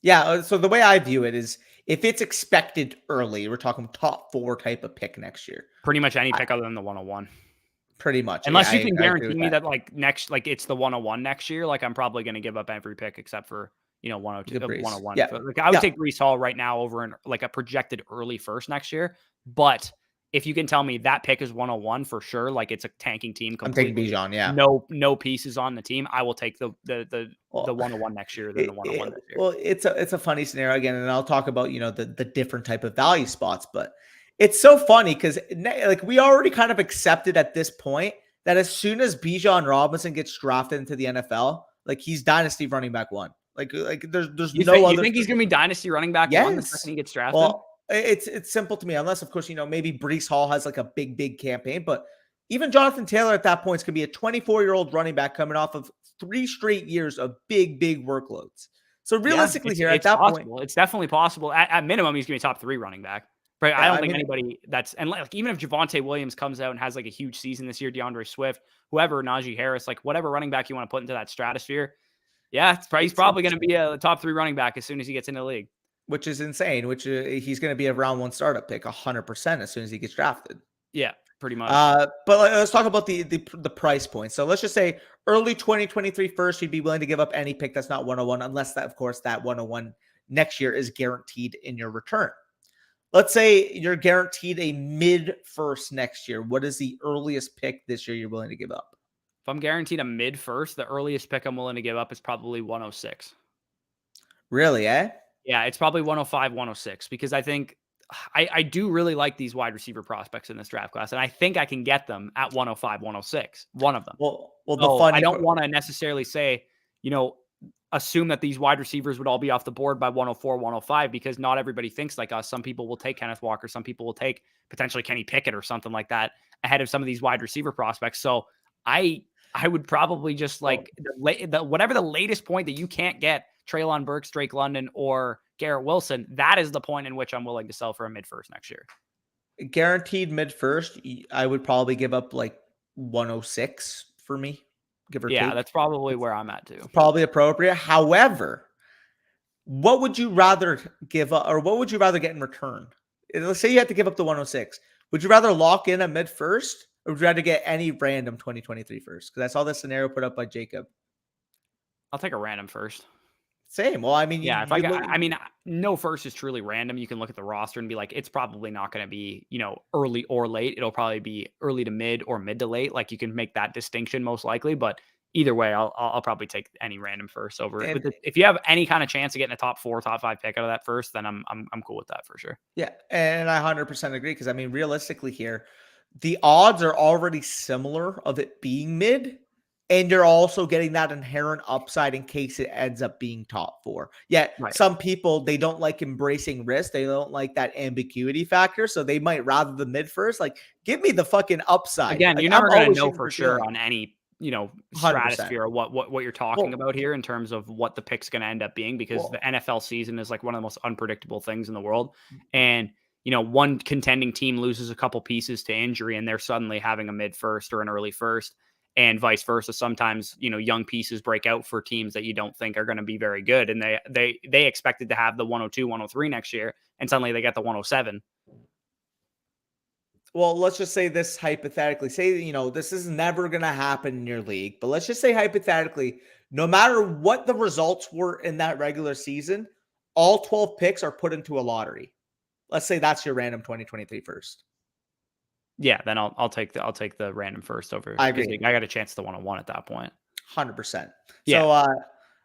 Yeah. So the way I view it is if it's expected early, we're talking top 4 type of pick next year. Pretty much any I, pick other than the 101. pretty much. Yeah, Unless you can I agree guarantee with me that. that like next, like it's the 101 next year, like I'm probably going to give up every pick except for, 102, Good Breeze. 101. Yeah. So like I would Yeah. take Brees Hall right now over in like a projected early first next year. But if you can tell me that pick is 101 for sure, like it's a tanking team I'm taking completely, Bijan. Yeah. no pieces on the team, I will take the Well, 101 next year than the 101 this year. well, it's a funny scenario again, and I'll talk about the different type of value spots, but it's so funny because like we already kind of accepted at this point that as soon as Bijan Robinson gets drafted into the NFL, like he's dynasty running back one. Like there's no You other. think he's going to be dynasty running back one the second Yes. he gets drafted? Well, it's simple to me, unless of course maybe Brees Hall has like a big campaign, but even Jonathan Taylor at that point is going to be a 24-year-old running back coming off of 3 straight years of big workloads. So Yeah, realistically, it's here at it's that point, possible. It's definitely possible. At minimum, he's gonna be top 3 running back. But I yeah, don't I think mean, anybody that's and like even if Javonte Williams comes out and has like a huge season this year, DeAndre Swift, whoever, Najee Harris, like whatever running back you want to put into that stratosphere, yeah, he's probably it's gonna be a top 3 running back as soon as he gets into the league. which is insane. Which he's going to be a round 1 startup pick 100% as soon as he gets drafted. Yeah, pretty much. But let's talk about the price point. So let's just say early 2023 first, you'd be willing to give up any pick that's not 101, unless that, of course, that 101 next year is guaranteed in your return. Let's say you're guaranteed a mid first next year. What is the earliest pick this year you're willing to give up? If I'm guaranteed a mid first, the earliest pick I'm willing to give up is probably 106. Really, eh? Yeah, it's probably 105, 106 because I think I do really like these wide receiver prospects in this draft class, and I think I can get them at 105, 106, one of them. Well, the So I funny don't want to necessarily say, assume that these wide receivers would all be off the board by 104, 105 because not everybody thinks like us. Some people will take Kenneth Walker, some people will take potentially Kenny Pickett or something like that ahead of some of these wide receiver prospects. So I would probably just like whatever the latest point that you can't get Treylon Burks, Drake London, or Garrett Wilson, that is the point in which I'm willing to sell for a mid first next year. guaranteed mid first, I would probably give up like 106 for me, give or Yeah, take. that's probably where I'm at too. Probably appropriate. However, what would you rather give up, or what would you rather get in return? Let's say you had to give up the 106. Would you rather lock in a mid first, or would you rather get any random 2023 first? Because I saw this scenario put up by Jacob. I'll take a random first. Same. Well, I mean, Yeah, if I got, I mean, no first is truly random. You can look at the roster and be like, it's probably not going to be, early or late. It'll probably be early to mid or mid to late. Like you can make that distinction most likely. But either way, I'll probably take any random first over it. And But if you have any kind of chance of getting a top 4, top 5 pick out of that first, then I'm cool with that for sure. yeah, and I 100% agree because I mean, realistically here, the odds are already similar of it being mid, and you're also getting that inherent upside in case it ends up being top 4. Yet Right. some people they don't like embracing risk, they don't like that ambiguity factor, so they might rather the mid first. Like, give me the fucking upside. Again, Like, you're I'm never gonna always know shooting for for sure ceiling. on any, 100%. stratosphere or what you're talking Well, about here in terms of what the pick's gonna end up being because the well, NFL season is like one of the most unpredictable things in the world. And, one contending team loses a couple pieces to injury and they're suddenly having a mid first or an early first, and vice versa. Sometimes, young pieces break out for teams that you don't think are gonna be very good. And they expected to have the 102, 103 next year, and suddenly they get the 107. Well, let's just say this hypothetically. Say, this is never going to happen in your league, but let's just say hypothetically, no matter what the results were in that regular season, all 12 picks are put into a lottery. Let's say that's your random 2023 first. Yeah, then I'll take the random first over I because agree. I got a chance to 101 at that point. 100%. Yeah. So,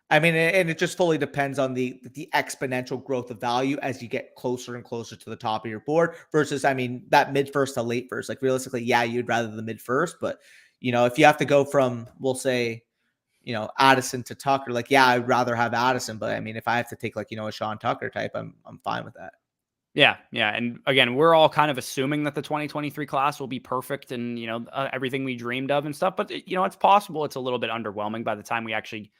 I mean, and it just fully depends on the exponential growth of value as you get closer and closer to the top of your board versus, I mean, that mid first to late first. Like realistically, yeah, you'd rather the mid first, but if you have to go from, we'll say, Addison to Tucker, like, yeah, I'd rather have Addison, but I mean, if I have to take like, a Sean Tucker type, I'm fine with that. Yeah, yeah, and again, we're all kind of assuming that the 2023 class will be perfect and everything we dreamed of and stuff. But it's possible it's a little bit underwhelming by the time we actually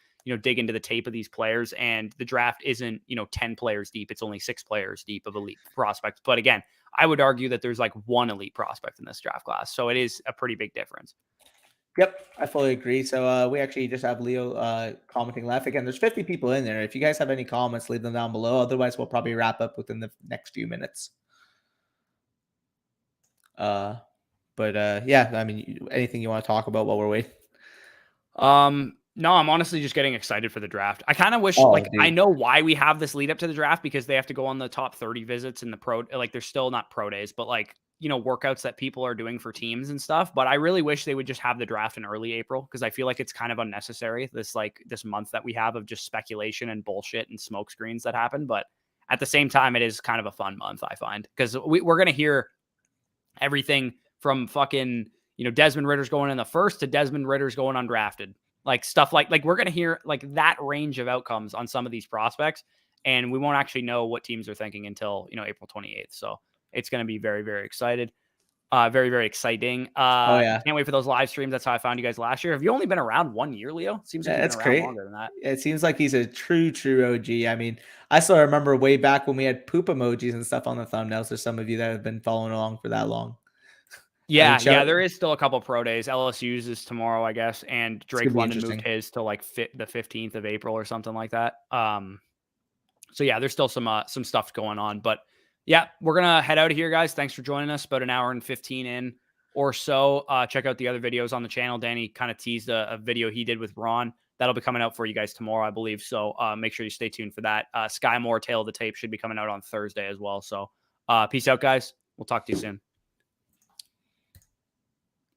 dig into the tape of these players. And the draft isn't 10 players deep; it's only 6 players deep of elite prospects. But again, I would argue that there's like one elite prospect in this draft class, so it is a pretty big difference. Yep, I fully agree. So we actually just have Leo commenting left. Again, there's 50 people in there. If you guys have any comments, leave them down below. Otherwise, we'll probably wrap up within the next few minutes. But yeah, I mean, anything you want to talk about while we're waiting? No, I'm honestly just getting excited for the draft. I kind of wish, Oh, like, I dude. know why we have this lead up to the draft because they have to go on the top 30 visits in the like, they're still not pro days, but like, workouts that people are doing for teams and stuff. But I really wish they would just have the draft in early April because I feel like it's kind of unnecessary. This month that we have of just speculation and bullshit and smoke screens that happen. But at the same time, it is kind of a fun month, I find, because we're going to hear everything from fucking, Desmond Ritter's going in the first to Desmond Ritter's going undrafted. Like stuff like we're going to hear like that range of outcomes on some of these prospects. And we won't actually know what teams are thinking until, April 28th. So it's going to be very, very excited. Very, very exciting. Oh yeah, Can't wait for those live streams. That's how I found you guys last year. Have you only been around 1 year, Leo? It seems like you've been that's around great. longer than that. It seems like he's a true OG. I mean, I still remember way back when we had poop emojis and stuff on the thumbnails. There's some of you that have been following along for that long. I mean, Yeah, there is still a couple pro days. LSU's is tomorrow, I guess, and it's gonna Drake be London moved interesting. his to like the 15th of April or something like that. So yeah, there's still some stuff going on, but yeah, we're gonna head out of here, guys. Thanks for joining us. About an hour and 15 in or so. Check out the other videos on the channel. Danny kind of teased a video he did with Ron. That'll be coming out for you guys tomorrow, I believe. So make sure you stay tuned for that. Sky Moore Tale of the Tape should be coming out on Thursday as well. So peace out, guys. We'll talk to you soon.